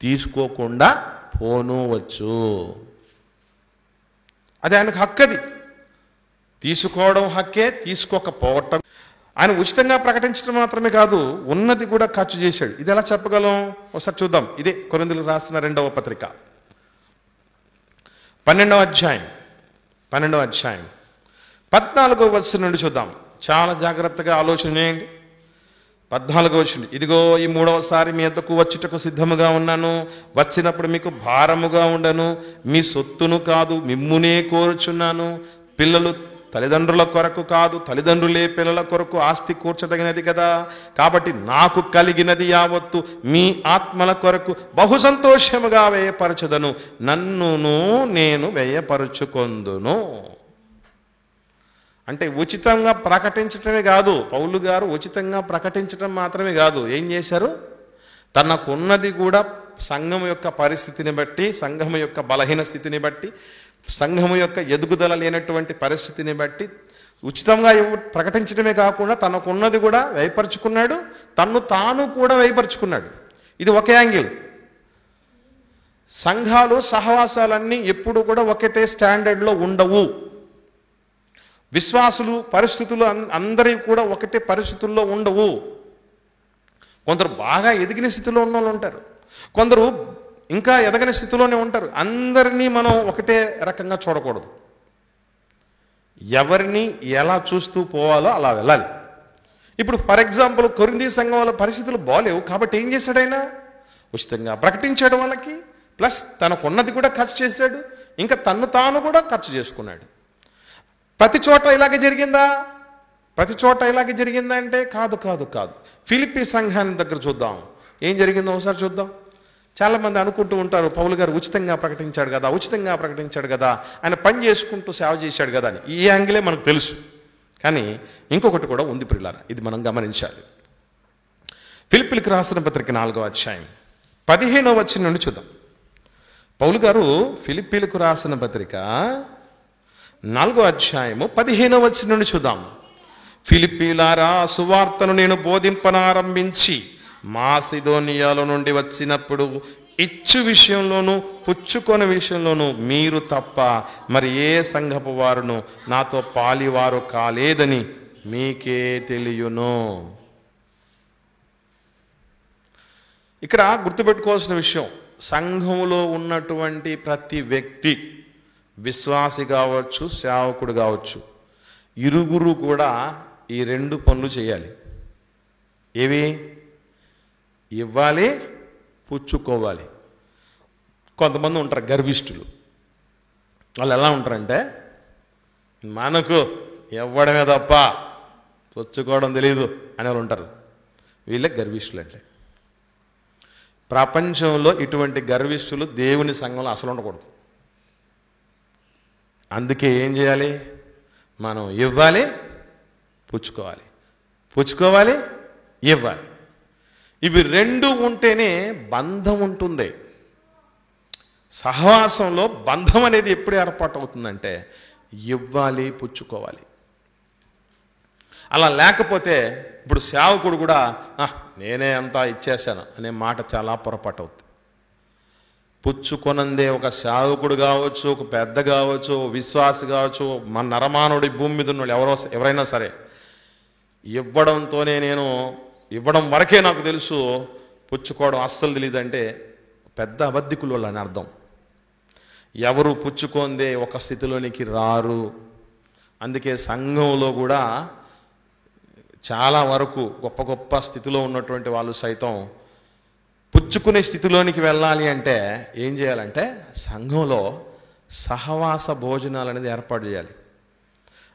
తీసుకోకుండా పోనవచ్చు. అది ఆయనకు హక్కది. తీసుకోవడం హక్కే, తీసుకోకపోవటం. ఆయన ఉచితంగా ప్రకటించడం మాత్రమే కాదు, ఉన్నది కూడా ఖర్చు చేశాడు. ఇది ఎలా చెప్పగలం? ఒకసారి చూద్దాం. ఇదే కొరింథీయులకు రాసిన 2వ పత్రిక 12వ అధ్యాయం 14వ వచనం నుండి చూద్దాం. చాలా జాగ్రత్తగా ఆలోచన చేయండి. 14వ వచనం, ఇదిగో ఈ 3వసారి మీ యొద్దకు వచ్చుటకు సిద్ధముగా ఉన్నాను, వచ్చినప్పుడు మీకు భారముగా ఉండను, మీ సొత్తును కాదు మిమ్మునే కోరుచున్నాను. పిల్లలు తల్లిదండ్రుల కొరకు కాదు, తల్లిదండ్రులే పిల్లల కొరకు ఆస్తి కూర్చదగినది కదా. కాబట్టి నాకు కలిగినది యావత్తు మీ ఆత్మల కొరకు బహు సంతోషముగా వ్యయపరచదను, నన్నును నేను వ్యయపరుచుకొందును. అంటే ఉచితంగా ప్రకటించటమే కాదు, పౌలు గారు ఉచితంగా ప్రకటించటం మాత్రమే కాదు, ఏం చేశారు? తనకున్నది కూడా సంఘం యొక్క పరిస్థితిని బట్టి, సంఘం యొక్క బలహీన స్థితిని బట్టి, సంఘము యొక్క ఎదుగుదల లేనటువంటి పరిస్థితిని బట్టి ఉచితంగా ప్రకటించడమే కాకుండా తనకున్నది కూడా వ్యయపరుచుకున్నాడు, తన్ను తాను కూడా వ్యయపరుచుకున్నాడు. ఇది ఒక యాంగిల్. సంఘాలు సహవాసాలన్నీ ఎప్పుడు కూడా ఒకటే స్టాండర్డ్లో ఉండవు. విశ్వాసులు పరిస్థితులు అందరి కూడా ఒకటే పరిస్థితుల్లో ఉండవు. కొందరు బాగా ఎదిగిన స్థితిలో ఉన్న వాళ్ళు ఉంటారు, కొందరు ఇంకా ఎదగని స్థితిలోనే ఉంటారు. అందరినీ మనం ఒకటే రకంగా చూడకూడదు. ఎవరిని ఎలా చూస్తూ పోవాలో అలా వెళ్ళాలి. ఇప్పుడు ఫర్ ఎగ్జాంపుల్ కొరింథీ సంఘం వాళ్ళ పరిస్థితులు బాలేవు కాబట్టి ఏం చేశాడు ఆయన? ఉచితంగా ప్రకటించాడు వాళ్ళకి, ప్లస్ తనకున్నది కూడా ఖర్చు చేశాడు, ఇంకా తన్ను తాను కూడా ఖర్చు చేసుకున్నాడు. ప్రతి చోట ఇలాగే జరిగిందా? ప్రతి చోట ఇలాగే జరిగిందా అంటే కాదు కాదు కాదు. ఫిలిప్పీ సంఘాన్ని దగ్గర చూద్దాం, ఏం జరిగిందో ఒకసారి చూద్దాం. చాలామంది అనుకుంటూ ఉంటారు, పౌలు గారు ఉచితంగా ప్రకటించాడు కదా, ఉచితంగా ప్రకటించాడు కదా, ఆయన పని చేసుకుంటూ సేవ చేశాడు కదా అని. ఈ యాంగిలే మనకు తెలుసు, కానీ ఇంకొకటి కూడా ఉంది ప్రియులారా, ఇది మనం గమనించాలి. ఫిలిప్పీలకు రాసిన పత్రిక 4వ అధ్యాయం 15వ వచనం నుండి చూద్దాం. పౌలు గారు ఫిలిప్పీలకు రాసిన పత్రిక 4వ అధ్యాయము 15వ వచనం నుండి చూద్దాం. ఫిలిప్పీలారా, సువార్తను నేను బోధింపనారంభించి మాసిదోనియాలో నుండి వచ్చినప్పుడు ఇచ్చు విషయంలోనూ పుచ్చుకొన విషయంలోనూ మీరు తప్ప మరి ఏ సంఘపు వారును నాతో పాలివారు కాలేదని మీకే తెలియను. ఇక్కడ గుర్తుపెట్టుకోవాల్సిన విషయం, సంఘములో ఉన్నటువంటి ప్రతి వ్యక్తి, విశ్వాసి కావచ్చు, సేవకుడు కావచ్చు, ఇరుగురు కూడా ఈ 2 పనులు చేయాలి. ఏవి? ఇవ్వాలి, పుచ్చుకోవాలి. కొంతమంది ఉంటారు గర్విష్ఠులు. వాళ్ళు ఎలా ఉంటారంటే, మనకు ఇవ్వడమే తప్ప పుచ్చుకోవడం తెలియదు అని వాళ్ళు ఉంటారు. వీళ్ళే గర్విష్ఠులు. అంటే ప్రపంచంలో ఇటువంటి గర్విష్ఠులు దేవుని సంఘంలో అసలు ఉండకూడదు. అందుకే ఏం చేయాలి? మనం ఇవ్వాలి, పుచ్చుకోవాలి, పుచ్చుకోవాలి, ఇవ్వాలి. ఇవి 2 ఉంటేనే బంధం ఉంటుంది. సహవాసంలో బంధం అనేది ఎప్పుడు ఏర్పాటు అవుతుందంటే ఇవ్వాలి, పుచ్చుకోవాలి. అలా లేకపోతే ఇప్పుడు సేవకుడు కూడా నేనే అంతా ఇచ్చేసాను అనే మాట చాలా పొరపాటు అవుతుంది. పుచ్చుకొనందే ఒక సేవకుడు కావచ్చు, ఒక పెద్ద కావచ్చు, విశ్వాసి కావచ్చు, మన నరమానుడి భూమి మీద ఉన్న ఎవరైనా సరే, ఇవ్వడంతోనే నేను ఇవ్వడం వరకే నాకు తెలుసు, పుచ్చుకోవడం అస్సలు తెలియదంటే పెద్ద అబద్ధికులు అని అర్థం. ఎవరు పుచ్చుకొందే ఒక స్థితిలోనికి రారు. అందుకే సంఘంలో కూడా చాలా వరకు గొప్ప గొప్ప స్థితిలో ఉన్నటువంటి వాళ్ళు సైతం పుచ్చుకునే స్థితిలోనికి వెళ్ళాలి అంటే ఏం చేయాలంటే సంఘంలో సహవాస భోజనాలు అనేది ఏర్పాటు చేయాలి.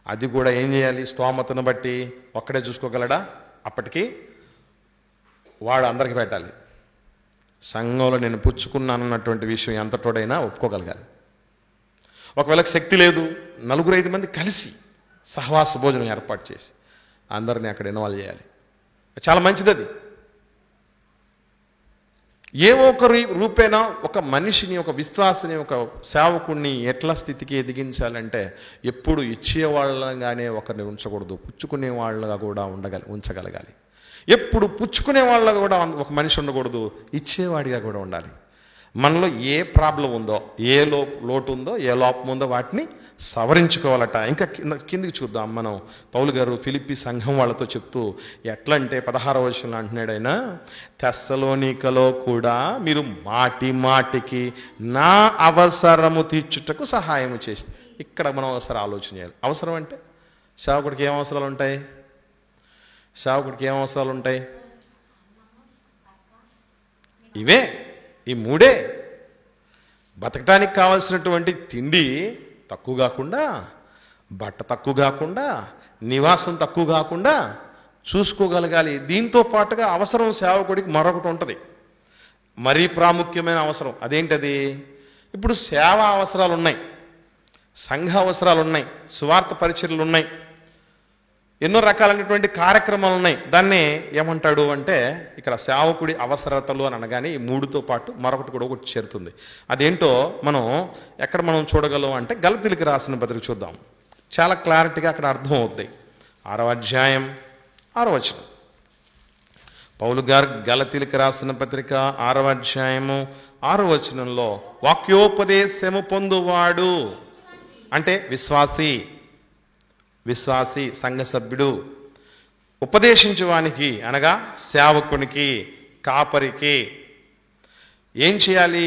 అది కూడా ఏం చేయాలి? స్తోమతను బట్టి. ఒక్కడే చూసుకోగలడా? అప్పటికి వాడు అందరికి పెట్టాలి. సంఘంలో నేను పుచ్చుకున్నానన్నటువంటి విషయం ఎంతటోడైనా ఒప్పుకోగలగాలి. ఒకవేళ శక్తి లేదు, 4-5 మంది కలిసి సహవాస భోజనం ఏర్పాటు చేసి అందరినీ అక్కడ ఇన్వాల్వ్ చేయాలి. చాలా మంచిది. అది ఏ ఒక్కరి రూపేణా ఒక మనిషిని, ఒక విశ్వాసిని, ఒక సేవకుడిని ఎట్లా స్థితికి ఎదిగించాలంటే ఎప్పుడు ఇచ్చేవాళ్ళగానే ఒకరిని ఉంచకూడదు, పుచ్చుకునే వాళ్ళగా కూడా ఉంచగలగాలి. ఎప్పుడు పుచ్చుకునే వాళ్ళగా కూడా ఒక మనిషి ఉండకూడదు, ఇచ్చేవాడిగా కూడా ఉండాలి. మనలో ఏ ప్రాబ్లం ఉందో, ఏ లోటు ఉందో, ఏ లోపం ఉందో వాటిని సవరించుకోవాలట. ఇంకా కిందికి చూద్దాం మనం. పౌలు గారు ఫిలిప్పీ సంఘం వాళ్ళతో చెప్తూ ఎట్లా అంటే 16వ వచనంలో అంటున్నాడు ఆయన, తెస్సలోనికలో కూడా మీరు మాటి మాటికి నా అవసరము తీర్చుటకు సహాయం చేసి. ఇక్కడ మనం ఒకసారి ఆలోచన చేయాలి. అవసరం అంటే సేవకుడికి ఏం అవసరాలు ఉంటాయి? సేవకుడికి ఏం అవసరాలు ఉంటాయి? ఇవే, ఈ మూడే. బతకటానికి కావాల్సినటువంటి తిండి తక్కువ కాకుండా, బట్ట తక్కువ కాకుండా, నివాసం తక్కువ కాకుండా చూసుకోగలగాలి. దీంతో పాటుగా అవసరం సేవకుడికి మరొకటి ఉంటుంది, మరీ ప్రాముఖ్యమైన అవసరం. అదేంటది? ఇప్పుడు సేవ అవసరాలు ఉన్నాయి, సంఘ అవసరాలు ఉన్నాయి, సువార్త పరిచర్యలు ఉన్నాయి, ఎన్నో రకాలైనటువంటి కార్యక్రమాలు ఉన్నాయి. దాన్ని ఏమంటాడు అంటే, ఇక్కడ సేవకుడి అవసరతలు అని అనగానే ఈ మూడుతో పాటు మరొకటి కూడా ఒకటి చేరుతుంది. అదేంటో మనం చూడగలం అంటే గలతీయులకు రాసిన పత్రిక చూద్దాం. చాలా క్లారిటీగా అక్కడ అర్థం అవుద్ది. 6వ అధ్యాయం 6వ వచనం. పౌలు గారు గలతీయులకు రాసిన పత్రిక 6వ అధ్యాయము 6వ వచనంలో వాక్యోపదేశము పొందువాడు అంటే విశ్వాసి సంఘ సభ్యుడు, ఉపదేశించువానికి అనగా సేవకునికి, కాపరికి ఏం చేయాలి?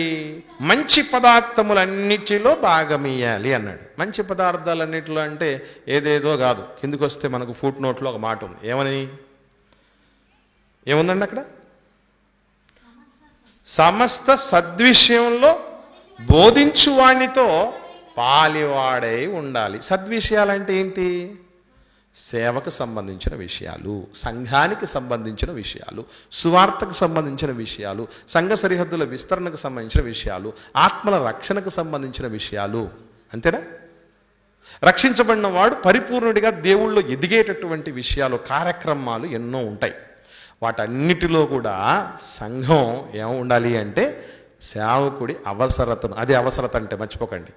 మంచి పదార్థములన్నిటిలో భాగమియ్యాలి అన్నాడు. మంచి పదార్థాలన్నిటిలో అంటే ఏదేదో కాదు. కిందికి వస్తే మనకు ఫుట్ నోట్లో ఒక మాట ఉంది. ఏముందండి అక్కడ? సమస్త సద్విషయంలో బోధించువానితో పాలివాడై ఉండాలి. సద్విషయాలంటే ఏంటి? సేవకు సంబంధించిన విషయాలు, సంఘానికి సంబంధించిన విషయాలు, సువార్తకు సంబంధించిన విషయాలు, సంఘ సరిహద్దుల విస్తరణకు సంబంధించిన విషయాలు, ఆత్మల రక్షణకు సంబంధించిన విషయాలు. అంతేనా? రక్షించబడిన వాడు పరిపూర్ణుడిగా దేవుళ్ళో ఎదిగేటటువంటి విషయాలు, కార్యక్రమాలు ఎన్నో ఉంటాయి. వాటన్నిటిలో కూడా సంఘం ఏమి ఉండాలి అంటే సేవకుడి అవసరతను, అది అవసరత అంటే మర్చిపోకండి.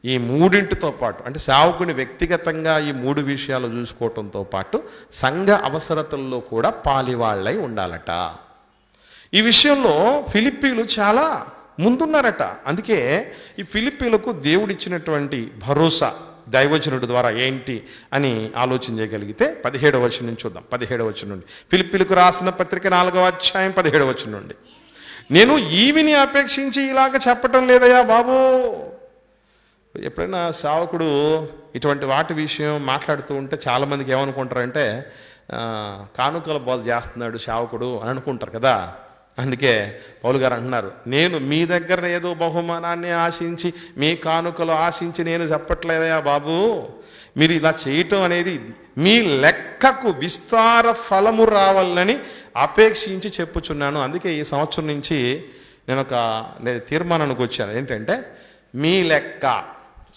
ఈ మూడింటితో పాటు అంటే సేవకుని వ్యక్తిగతంగా ఈ మూడు విషయాలు చూసుకోవటంతో పాటు సంఘ అవసరతల్లో కూడా పాలివాళ్ళై ఉండాలట. ఈ విషయంలో ఫిలిప్పీలు చాలా ముందున్నారట. అందుకే ఈ ఫిలిప్పీలకు దేవుడిచ్చినటువంటి భరోసా దైవజనుడి ద్వారా ఏంటి అని ఆలోచన చేయగలిగితే 17వ వచనం నుంచి చూద్దాం. 17వ వచనం నుండి, ఫిలిప్పీలకు రాసిన పత్రిక 4వ అధ్యాయం 17వ వచనం నుండి. నేను ఈవిని అపేక్షించి ఇలాగ చెప్పటం లేదయ్యా బాబు. ఎప్పుడైనా సేవకుడు ఇటువంటి వాటి విషయం మాట్లాడుతూ ఉంటే చాలామందికి ఏమనుకుంటారంటే కానుకల బోధ చేస్తున్నాడు సేవకుడు అని అనుకుంటారు కదా. అందుకే పౌలు గారు అంటున్నారు, నేను మీ దగ్గర ఏదో బహుమానాన్ని ఆశించి, మీ కానుకలు ఆశించి నేను చెప్పట్లేదయా బాబు. మీరు ఇలా చేయటం అనేది మీ లెక్కకు విస్తార ఫలము రావాలని అపేక్షించి చెప్పుచున్నాను. అందుకే ఈ సంవత్సరం నుంచి నేను ఒక తీర్మానానికి వచ్చాను. ఏంటంటే మీ లెక్క,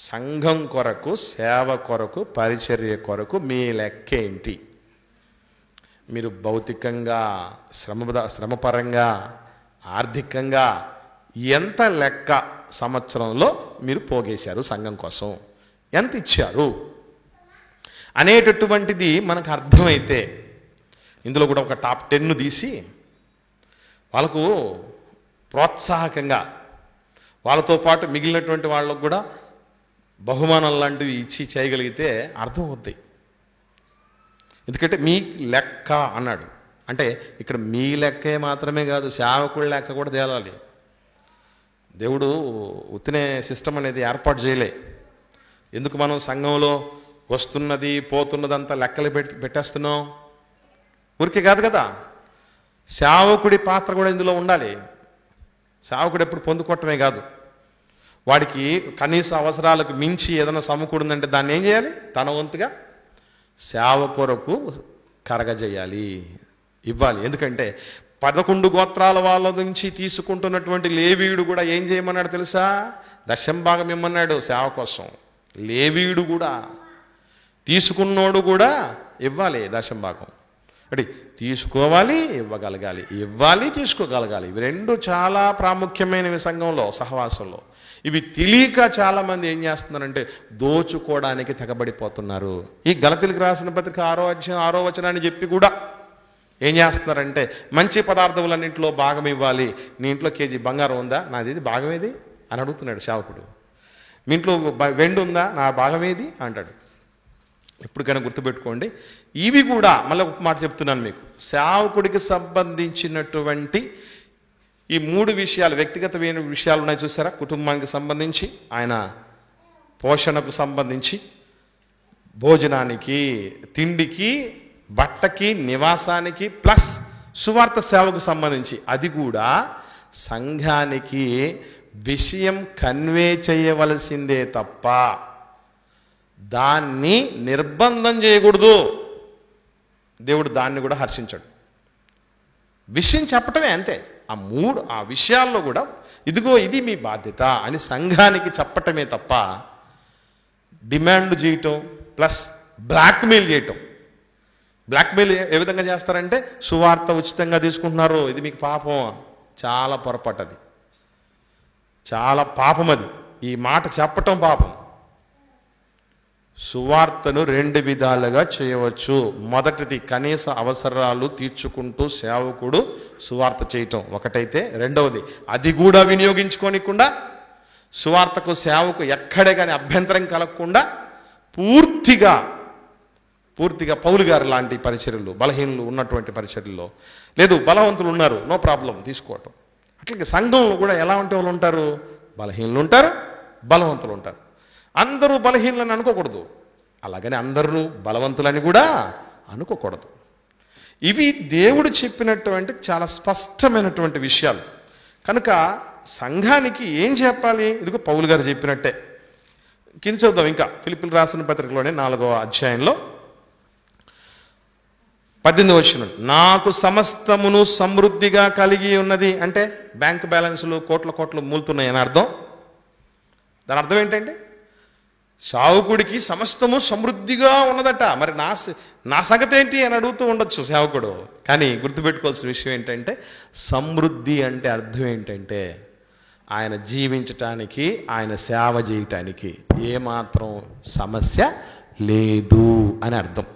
సంఘం కొరకు, సేవ కొరకు, పరిచర్య కొరకు మీ లెక్క ఏంటి? మీరు భౌతికంగా, శ్రమపరంగా, ఆర్థికంగా ఎంత లెక్క సంవత్సరంలో మీరు పోగేశారు సంఘం కోసం, ఎంత ఇచ్చారు అనేటటువంటిది మనకు అర్థమైతే, ఇందులో కూడా ఒక టాప్ 10 తీసి వాళ్ళకు ప్రోత్సాహకంగా, వాళ్ళతో పాటు మిగిలినటువంటి వాళ్ళకు కూడా బహుమానాలు లాంటివి ఇచ్చి చేయగలిగితే అర్థం అవుతాయి. ఎందుకంటే మీ లెక్క అన్నాడు అంటే ఇక్కడ మీ లెక్కే మాత్రమే కాదు, సేవకుడి లెక్క కూడా తేలాలి. దేవుడు ఉత్తినే సిస్టమ్ అనేది ఏర్పాటు చేయలే. ఎందుకు మనం సంఘంలో వస్తున్నది పోతున్నదంతా లెక్కలు పెట్టేస్తున్నాం? ఊరికే కాదు కదా. సేవకుడి పాత్ర కూడా ఇందులో ఉండాలి. సేవకుడు ఎప్పుడు పొందుకోవటమే కాదు, వాడికి కనీస అవసరాలకు మించి ఏదైనా సమకూడిందంటే దాన్ని ఏం చేయాలి? తన వంతుగా సేవ కొరకు కరగజేయాలి, ఇవ్వాలి. ఎందుకంటే 11 గోత్రాల వాళ్ళ నుంచి తీసుకుంటున్నటువంటి లేవీయుడు కూడా ఏం చేయమన్నాడు తెలుసా? దశంభాగం ఇమ్మన్నాడు సేవ కోసం. లేవీయుడు కూడా, తీసుకున్నోడు కూడా ఇవ్వాలి దశంభాగం. అంటే తీసుకోవాలి, ఇవ్వగలగాలి, ఇవ్వాలి, తీసుకోగలగాలి. ఇవి రెండు చాలా ప్రాముఖ్యమైనవి సంఘంలో, సహవాసంలో. ఇవి తెలియక చాలామంది ఏం చేస్తున్నారంటే దోచుకోవడానికి తెగబడిపోతున్నారు. ఈ గలతీయులకు రాసిన పత్రిక 6వ అధ్యాయం 6వ వచనాన్ని చెప్పి కూడా ఏం చేస్తున్నారంటే మంచి పదార్థములన్నింటిలో భాగం ఇవ్వాలి. నీ ఇంట్లో కేజీ బంగారం ఉందా? నాది ఇది భాగం ఏది అని అడుగుతున్నాడు సేవకుడు. మీ ఇంట్లో వెండి ఉందా? నా భాగం ఏది అంటాడు. ఎప్పటికైనా గుర్తుపెట్టుకోండి, ఇవి కూడా మళ్ళీ ఒక మాట చెప్తున్నాను మీకు, సేవకుడికి సంబంధించినటువంటి ఈ 3 విషయాలు, వ్యక్తిగతమైన విషయాలు ఉన్నాయి చూసారా? కుటుంబానికి సంబంధించి, ఆయన పోషణకు సంబంధించి, భోజనానికి, తిండికి, బట్టకి, నివాసానికి, ప్లస్ సువార్త సేవకు సంబంధించి, అది కూడా సంఘానికి విషయం కన్వే చేయవలసిందే తప్ప దాన్ని నిర్బంధం చేయకూడదు. దేవుడు దాన్ని కూడా హర్షించాడు. విషయం చెప్పటమే అంతే. ఆ విషయాల్లో కూడా ఇదిగో ఇది మీ బాధ్యత అని సంఘానికి చెప్పటమే తప్ప డిమాండ్ చేయటం ప్లస్ బ్లాక్మెయిల్ చేయటం. బ్లాక్మెయిల్ ఏ విధంగా చేస్తారంటే, సువార్త ఉచితంగా తీసుకుంటున్నారు, ఇది మీకు పాపం. చాలా పొరపాటు, అది చాలా పాపం. అది ఈ మాట చెప్పటం పాపం. సువార్తను 2 విధాలుగా చేయవచ్చు. మొదటిది, కనీస అవసరాలు తీర్చుకుంటూ సేవకుడు సువార్త చేయటం ఒకటైతే, రెండవది అది కూడా వినియోగించుకోనికుండా సువార్తకు సేవకు ఎక్కడే కానీ అభ్యంతరం కలగకుండా పూర్తిగా పౌలు గారు లాంటి పరిచర్యలు, బలహీనులు ఉన్నటువంటి పరిచర్యల్లో, లేదు బలవంతులు ఉన్నారు, నో ప్రాబ్లం తీసుకోవటం. అట్లాగే సంఘంలో కూడా ఎలా ఉంటే వాళ్ళు ఉంటారు, బలహీనులు ఉంటారు, బలవంతులు ఉంటారు. అందరూ బలహీనులని అనుకోకూడదు, అలాగని అందరూ బలవంతులని కూడా అనుకోకూడదు. ఇవి దేవుడు చెప్పినటువంటి చాలా స్పష్టమైనటువంటి విషయాలు. కనుక సంఘానికి ఏం చెప్పాలి? ఇదిగో పౌలు గారు చెప్పినట్టే. కింద చూద్దాం. ఇంకా ఫిలిప్పీయులకు రాసిన పత్రికలోనే 4వ అధ్యాయంలో 18వ వచనం, నాకు సమస్తమును సమృద్ధిగా కలిగి ఉన్నది అంటే బ్యాంక్ బ్యాలెన్స్లు కోట్లు మూలుతున్నాయని అర్థం. దాని అర్థం ఏంటంటే, సేవకుడికి సమస్తము సమృద్ధిగా ఉన్నదట. మరి నా సంగతి ఏంటి అని అడుగుతూ ఉండొచ్చు సేవకుడు. కానీ గుర్తుపెట్టుకోవాల్సిన విషయం ఏంటంటే, సమృద్ధి అంటే అర్థం ఏంటంటే ఆయన జీవించటానికి, ఆయన సేవ చేయటానికి ఏమాత్రం సమస్య లేదు అని అర్థం.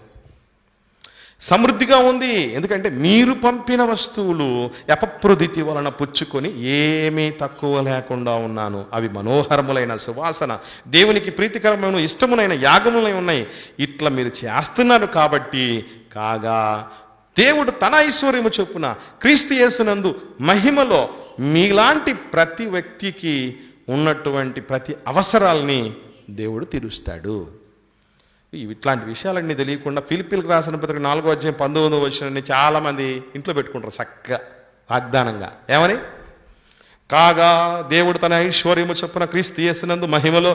సమృద్ధిగా ఉంది. ఎందుకంటే మీరు పంపిన వస్తువులు అపప్రదితి వలన పుచ్చుకొని ఏమీ తక్కువ లేకుండా ఉన్నాను. అవి మనోహరములైన సువాసన, దేవునికి ప్రీతికరమైన ఇష్టములైన యాగములై ఉన్నాయి. ఇట్లా మీరు చేస్తున్నారు కాబట్టి కాగా దేవుడు తన ఐశ్వర్యము చొప్పున క్రీస్తు యేసునందు మహిమలో మీలాంటి ప్రతి వ్యక్తికి ఉన్నటువంటి ప్రతి అవసరాల్ని దేవుడు తీరుస్తాడు. ఇట్లాంటి విషయాలన్నీ తెలియకుండా ఫిలిప్పీయులకు రాసిన పత్రిక 4వ అధ్యాయం 19వ వచనాన్ని చాలామంది ఇంట్లో పెట్టుకుంటారు చక్కగా వాగ్దానంగా. ఏమని? కాగా దేవుడు తన ఐశ్వర్యము చొప్పున క్రీస్తు యేసునందు మహిమలో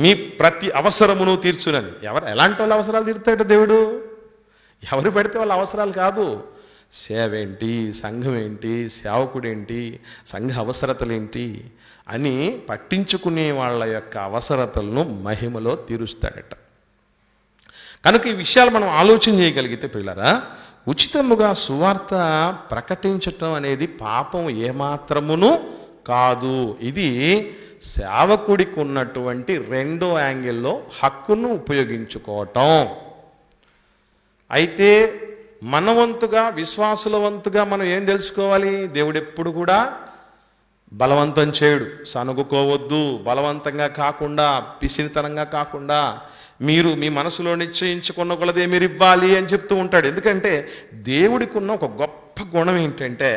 మీ ప్రతి అవసరమును తీర్చునని. ఎలాంటి వాళ్ళ అవసరాలు తీరుతాడు దేవుడు? ఎవరు పెడితే వాళ్ళ అవసరాలు కాదు. సేవ ఏంటి, సంఘం ఏంటి, సేవకుడేంటి, సంఘ అవసరతలేంటి అని పట్టించుకునే వాళ్ళ యొక్క అవసరతలను మహిమలో తీరుస్తాడట. కనుక ఈ విషయాలు మనం ఆలోచన చేయగలిగితే పిల్లరా, ఉచితముగా సువార్త ప్రకటించటం అనేది పాపం ఏమాత్రమును కాదు. ఇది సేవకుడికి ఉన్నటువంటి 2వ యాంగిల్లో హక్కును ఉపయోగించుకోవటం. అయితే మనవంతుగా, విశ్వాసుల వంతుగా మనం ఏం తెలుసుకోవాలి? దేవుడు ఎప్పుడు కూడా బలవంతం చేయడు. సనుగుకోవద్దు, బలవంతంగా కాకుండా, పిసినితనంగా కాకుండా మీరు మీ మనసులో నిశ్చయించుకున్న కొలదే మీరు ఇవ్వాలి అని చెప్తూ ఉంటాడు. ఎందుకంటే దేవుడికి ఉన్న ఒక గొప్ప గుణం ఏంటంటే,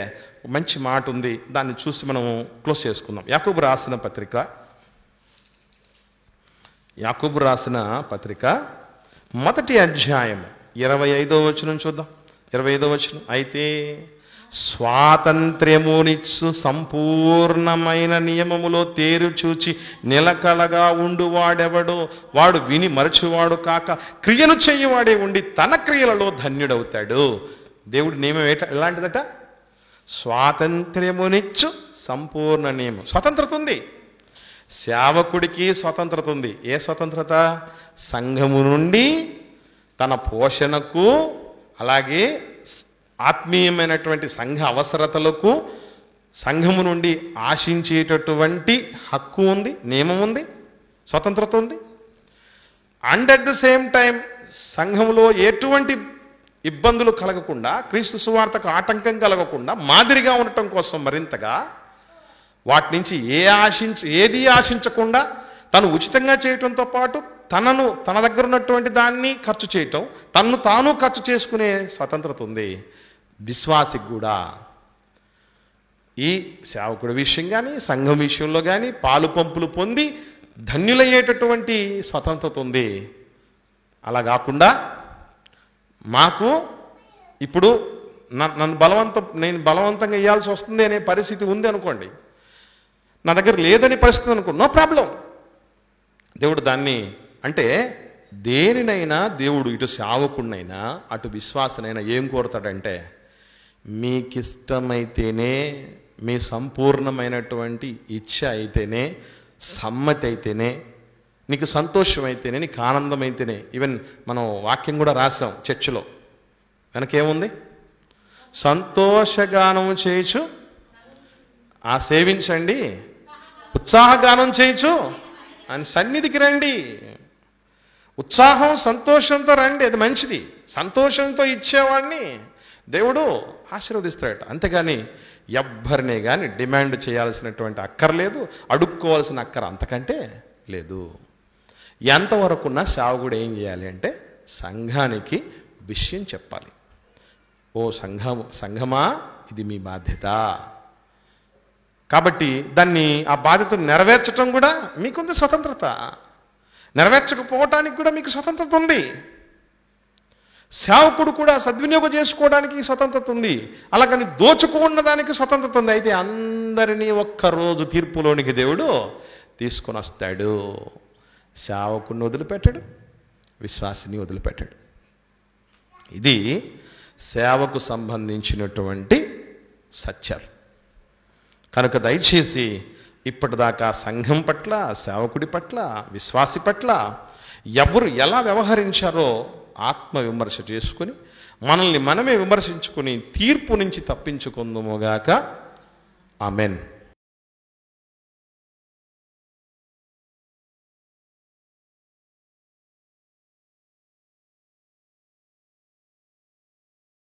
మంచి మాట ఉంది, దాన్ని చూసి మనం క్లోజ్ చేసుకుందాం. యాకోబు రాసిన పత్రిక 1వ అధ్యాయం 25వ వచనం చూద్దాం. 25వ వచనం, అయితే స్వాతంత్ర్యమునిచ్చు సంపూర్ణమైన నియమములో తేరు చూచి నిలకడగా ఉండువాడెవడో వాడు విని మరచువాడు కాక క్రియను చెయ్యవాడే ఉండి తన క్రియలలో ధన్యుడవుతాడు. దేవుడి నియమం ఎలాంటిదట? స్వాతంత్ర్యమునిచ్చు సంపూర్ణ నియమం. స్వతంత్రత ఉంది, సేవకుడికి స్వతంత్రత ఉంది. ఏ స్వతంత్రత? సంఘము నుండి తన పోషణకు, అలాగే ఆత్మీయమైనటువంటి సంఘ అవసరతలకు సంఘము నుండి ఆశించేటటువంటి హక్కు ఉంది, నియమం ఉంది, స్వతంత్రత ఉంది. And at the same time సంఘంలో ఎటువంటి ఇబ్బందులు కలగకుండా, క్రీస్తు సువార్తకు ఆటంకం కలగకుండా మాదిరిగా ఉండటం కోసం మరింతగా వాటి నుంచి ఏది ఆశించకుండా తను ఉచితంగా చేయటంతో పాటు తన దగ్గర ఉన్నటువంటి దాన్ని ఖర్చు చేయటం, తన్ను తాను ఖర్చు చేసుకునే స్వతంత్రత ఉంది విశ్వాసికి కూడా. ఈ సేవకుడి విషయం కానీ, సంఘం విషయంలో కానీ పాలు పంపులు పొంది ధన్యులయ్యేటటువంటి స్వతంత్రత ఉంది. అలా కాకుండా మాకు ఇప్పుడు నేను బలవంతంగా ఇవ్వాల్సి వస్తుంది అనే పరిస్థితి ఉంది అనుకోండి, నా దగ్గర లేదని పరిస్థితి అనుకో, నో ప్రాబ్లం. దేవుడు దాన్ని అంటే దేనినైనా దేవుడు ఇటు సేవకుడినైనా అటు విశ్వాసనైనా ఏం కోరుతాడంటే, మీకిష్టమైతేనే, మీ సంపూర్ణమైనటువంటి ఇచ్ఛ అయితేనే, సమ్మతి అయితేనే, నీకు సంతోషం అయితేనే, నీకు ఆనందం అయితేనే. ఈవెన్ మనం వాక్యం కూడా రాసాం చర్చిలో, వెనకేముంది? సంతోషగానం చేయొచ్చు, సేవించండి, ఉత్సాహగానం చేయొచ్చు అని సన్నిధికి రండి. ఉత్సాహం సంతోషంతో రండి, అది మంచిది. సంతోషంతో ఇచ్చేవాడిని దేవుడు ఆశీర్వదిస్తాడట. అంతేగాని ఎవ్వరినే కానీ డిమాండ్ చేయాల్సినటువంటి అక్కర్లేదు, అడుక్కోవాల్సిన అక్కర అంతకంటే లేదు. ఎంతవరకున్న సేవకుడు ఏం చేయాలి అంటే సంఘానికి విషయం చెప్పాలి. ఓ సంఘమా, ఇది మీ బాధ్యత. కాబట్టి ఆ బాధ్యతను నెరవేర్చడం కూడా మీకుంది స్వతంత్రత, నెరవేర్చకపోవటానికి కూడా మీకు స్వతంత్రత ఉంది. సేవకుడు కూడా సద్వినియోగం చేసుకోవడానికి స్వతంత్రత ఉంది, అలాగని దోచుకున్న దానికి స్వతంత్రత ఉంది. అయితే అందరినీ ఒక్కరోజు తీర్పులోనికి దేవుడు తీసుకొని వస్తాడు. సేవకుడిని వదిలిపెట్టాడు, విశ్వాసిని వదిలిపెట్టాడు. ఇది సేవకు సంబంధించినటువంటి సత్యాలు. కనుక దయచేసి ఇప్పటిదాకా సంఘం పట్ల, సేవకుడి పట్ల, విశ్వాసి పట్ల ఎవరు ఎలా వ్యవహరించారో ఆత్మవిమర్శ చేసుకుని మనల్ని మనమే విమర్శించుకుని తీర్పు నుంచి తప్పించుకుందుముగాక. ఆమెన్.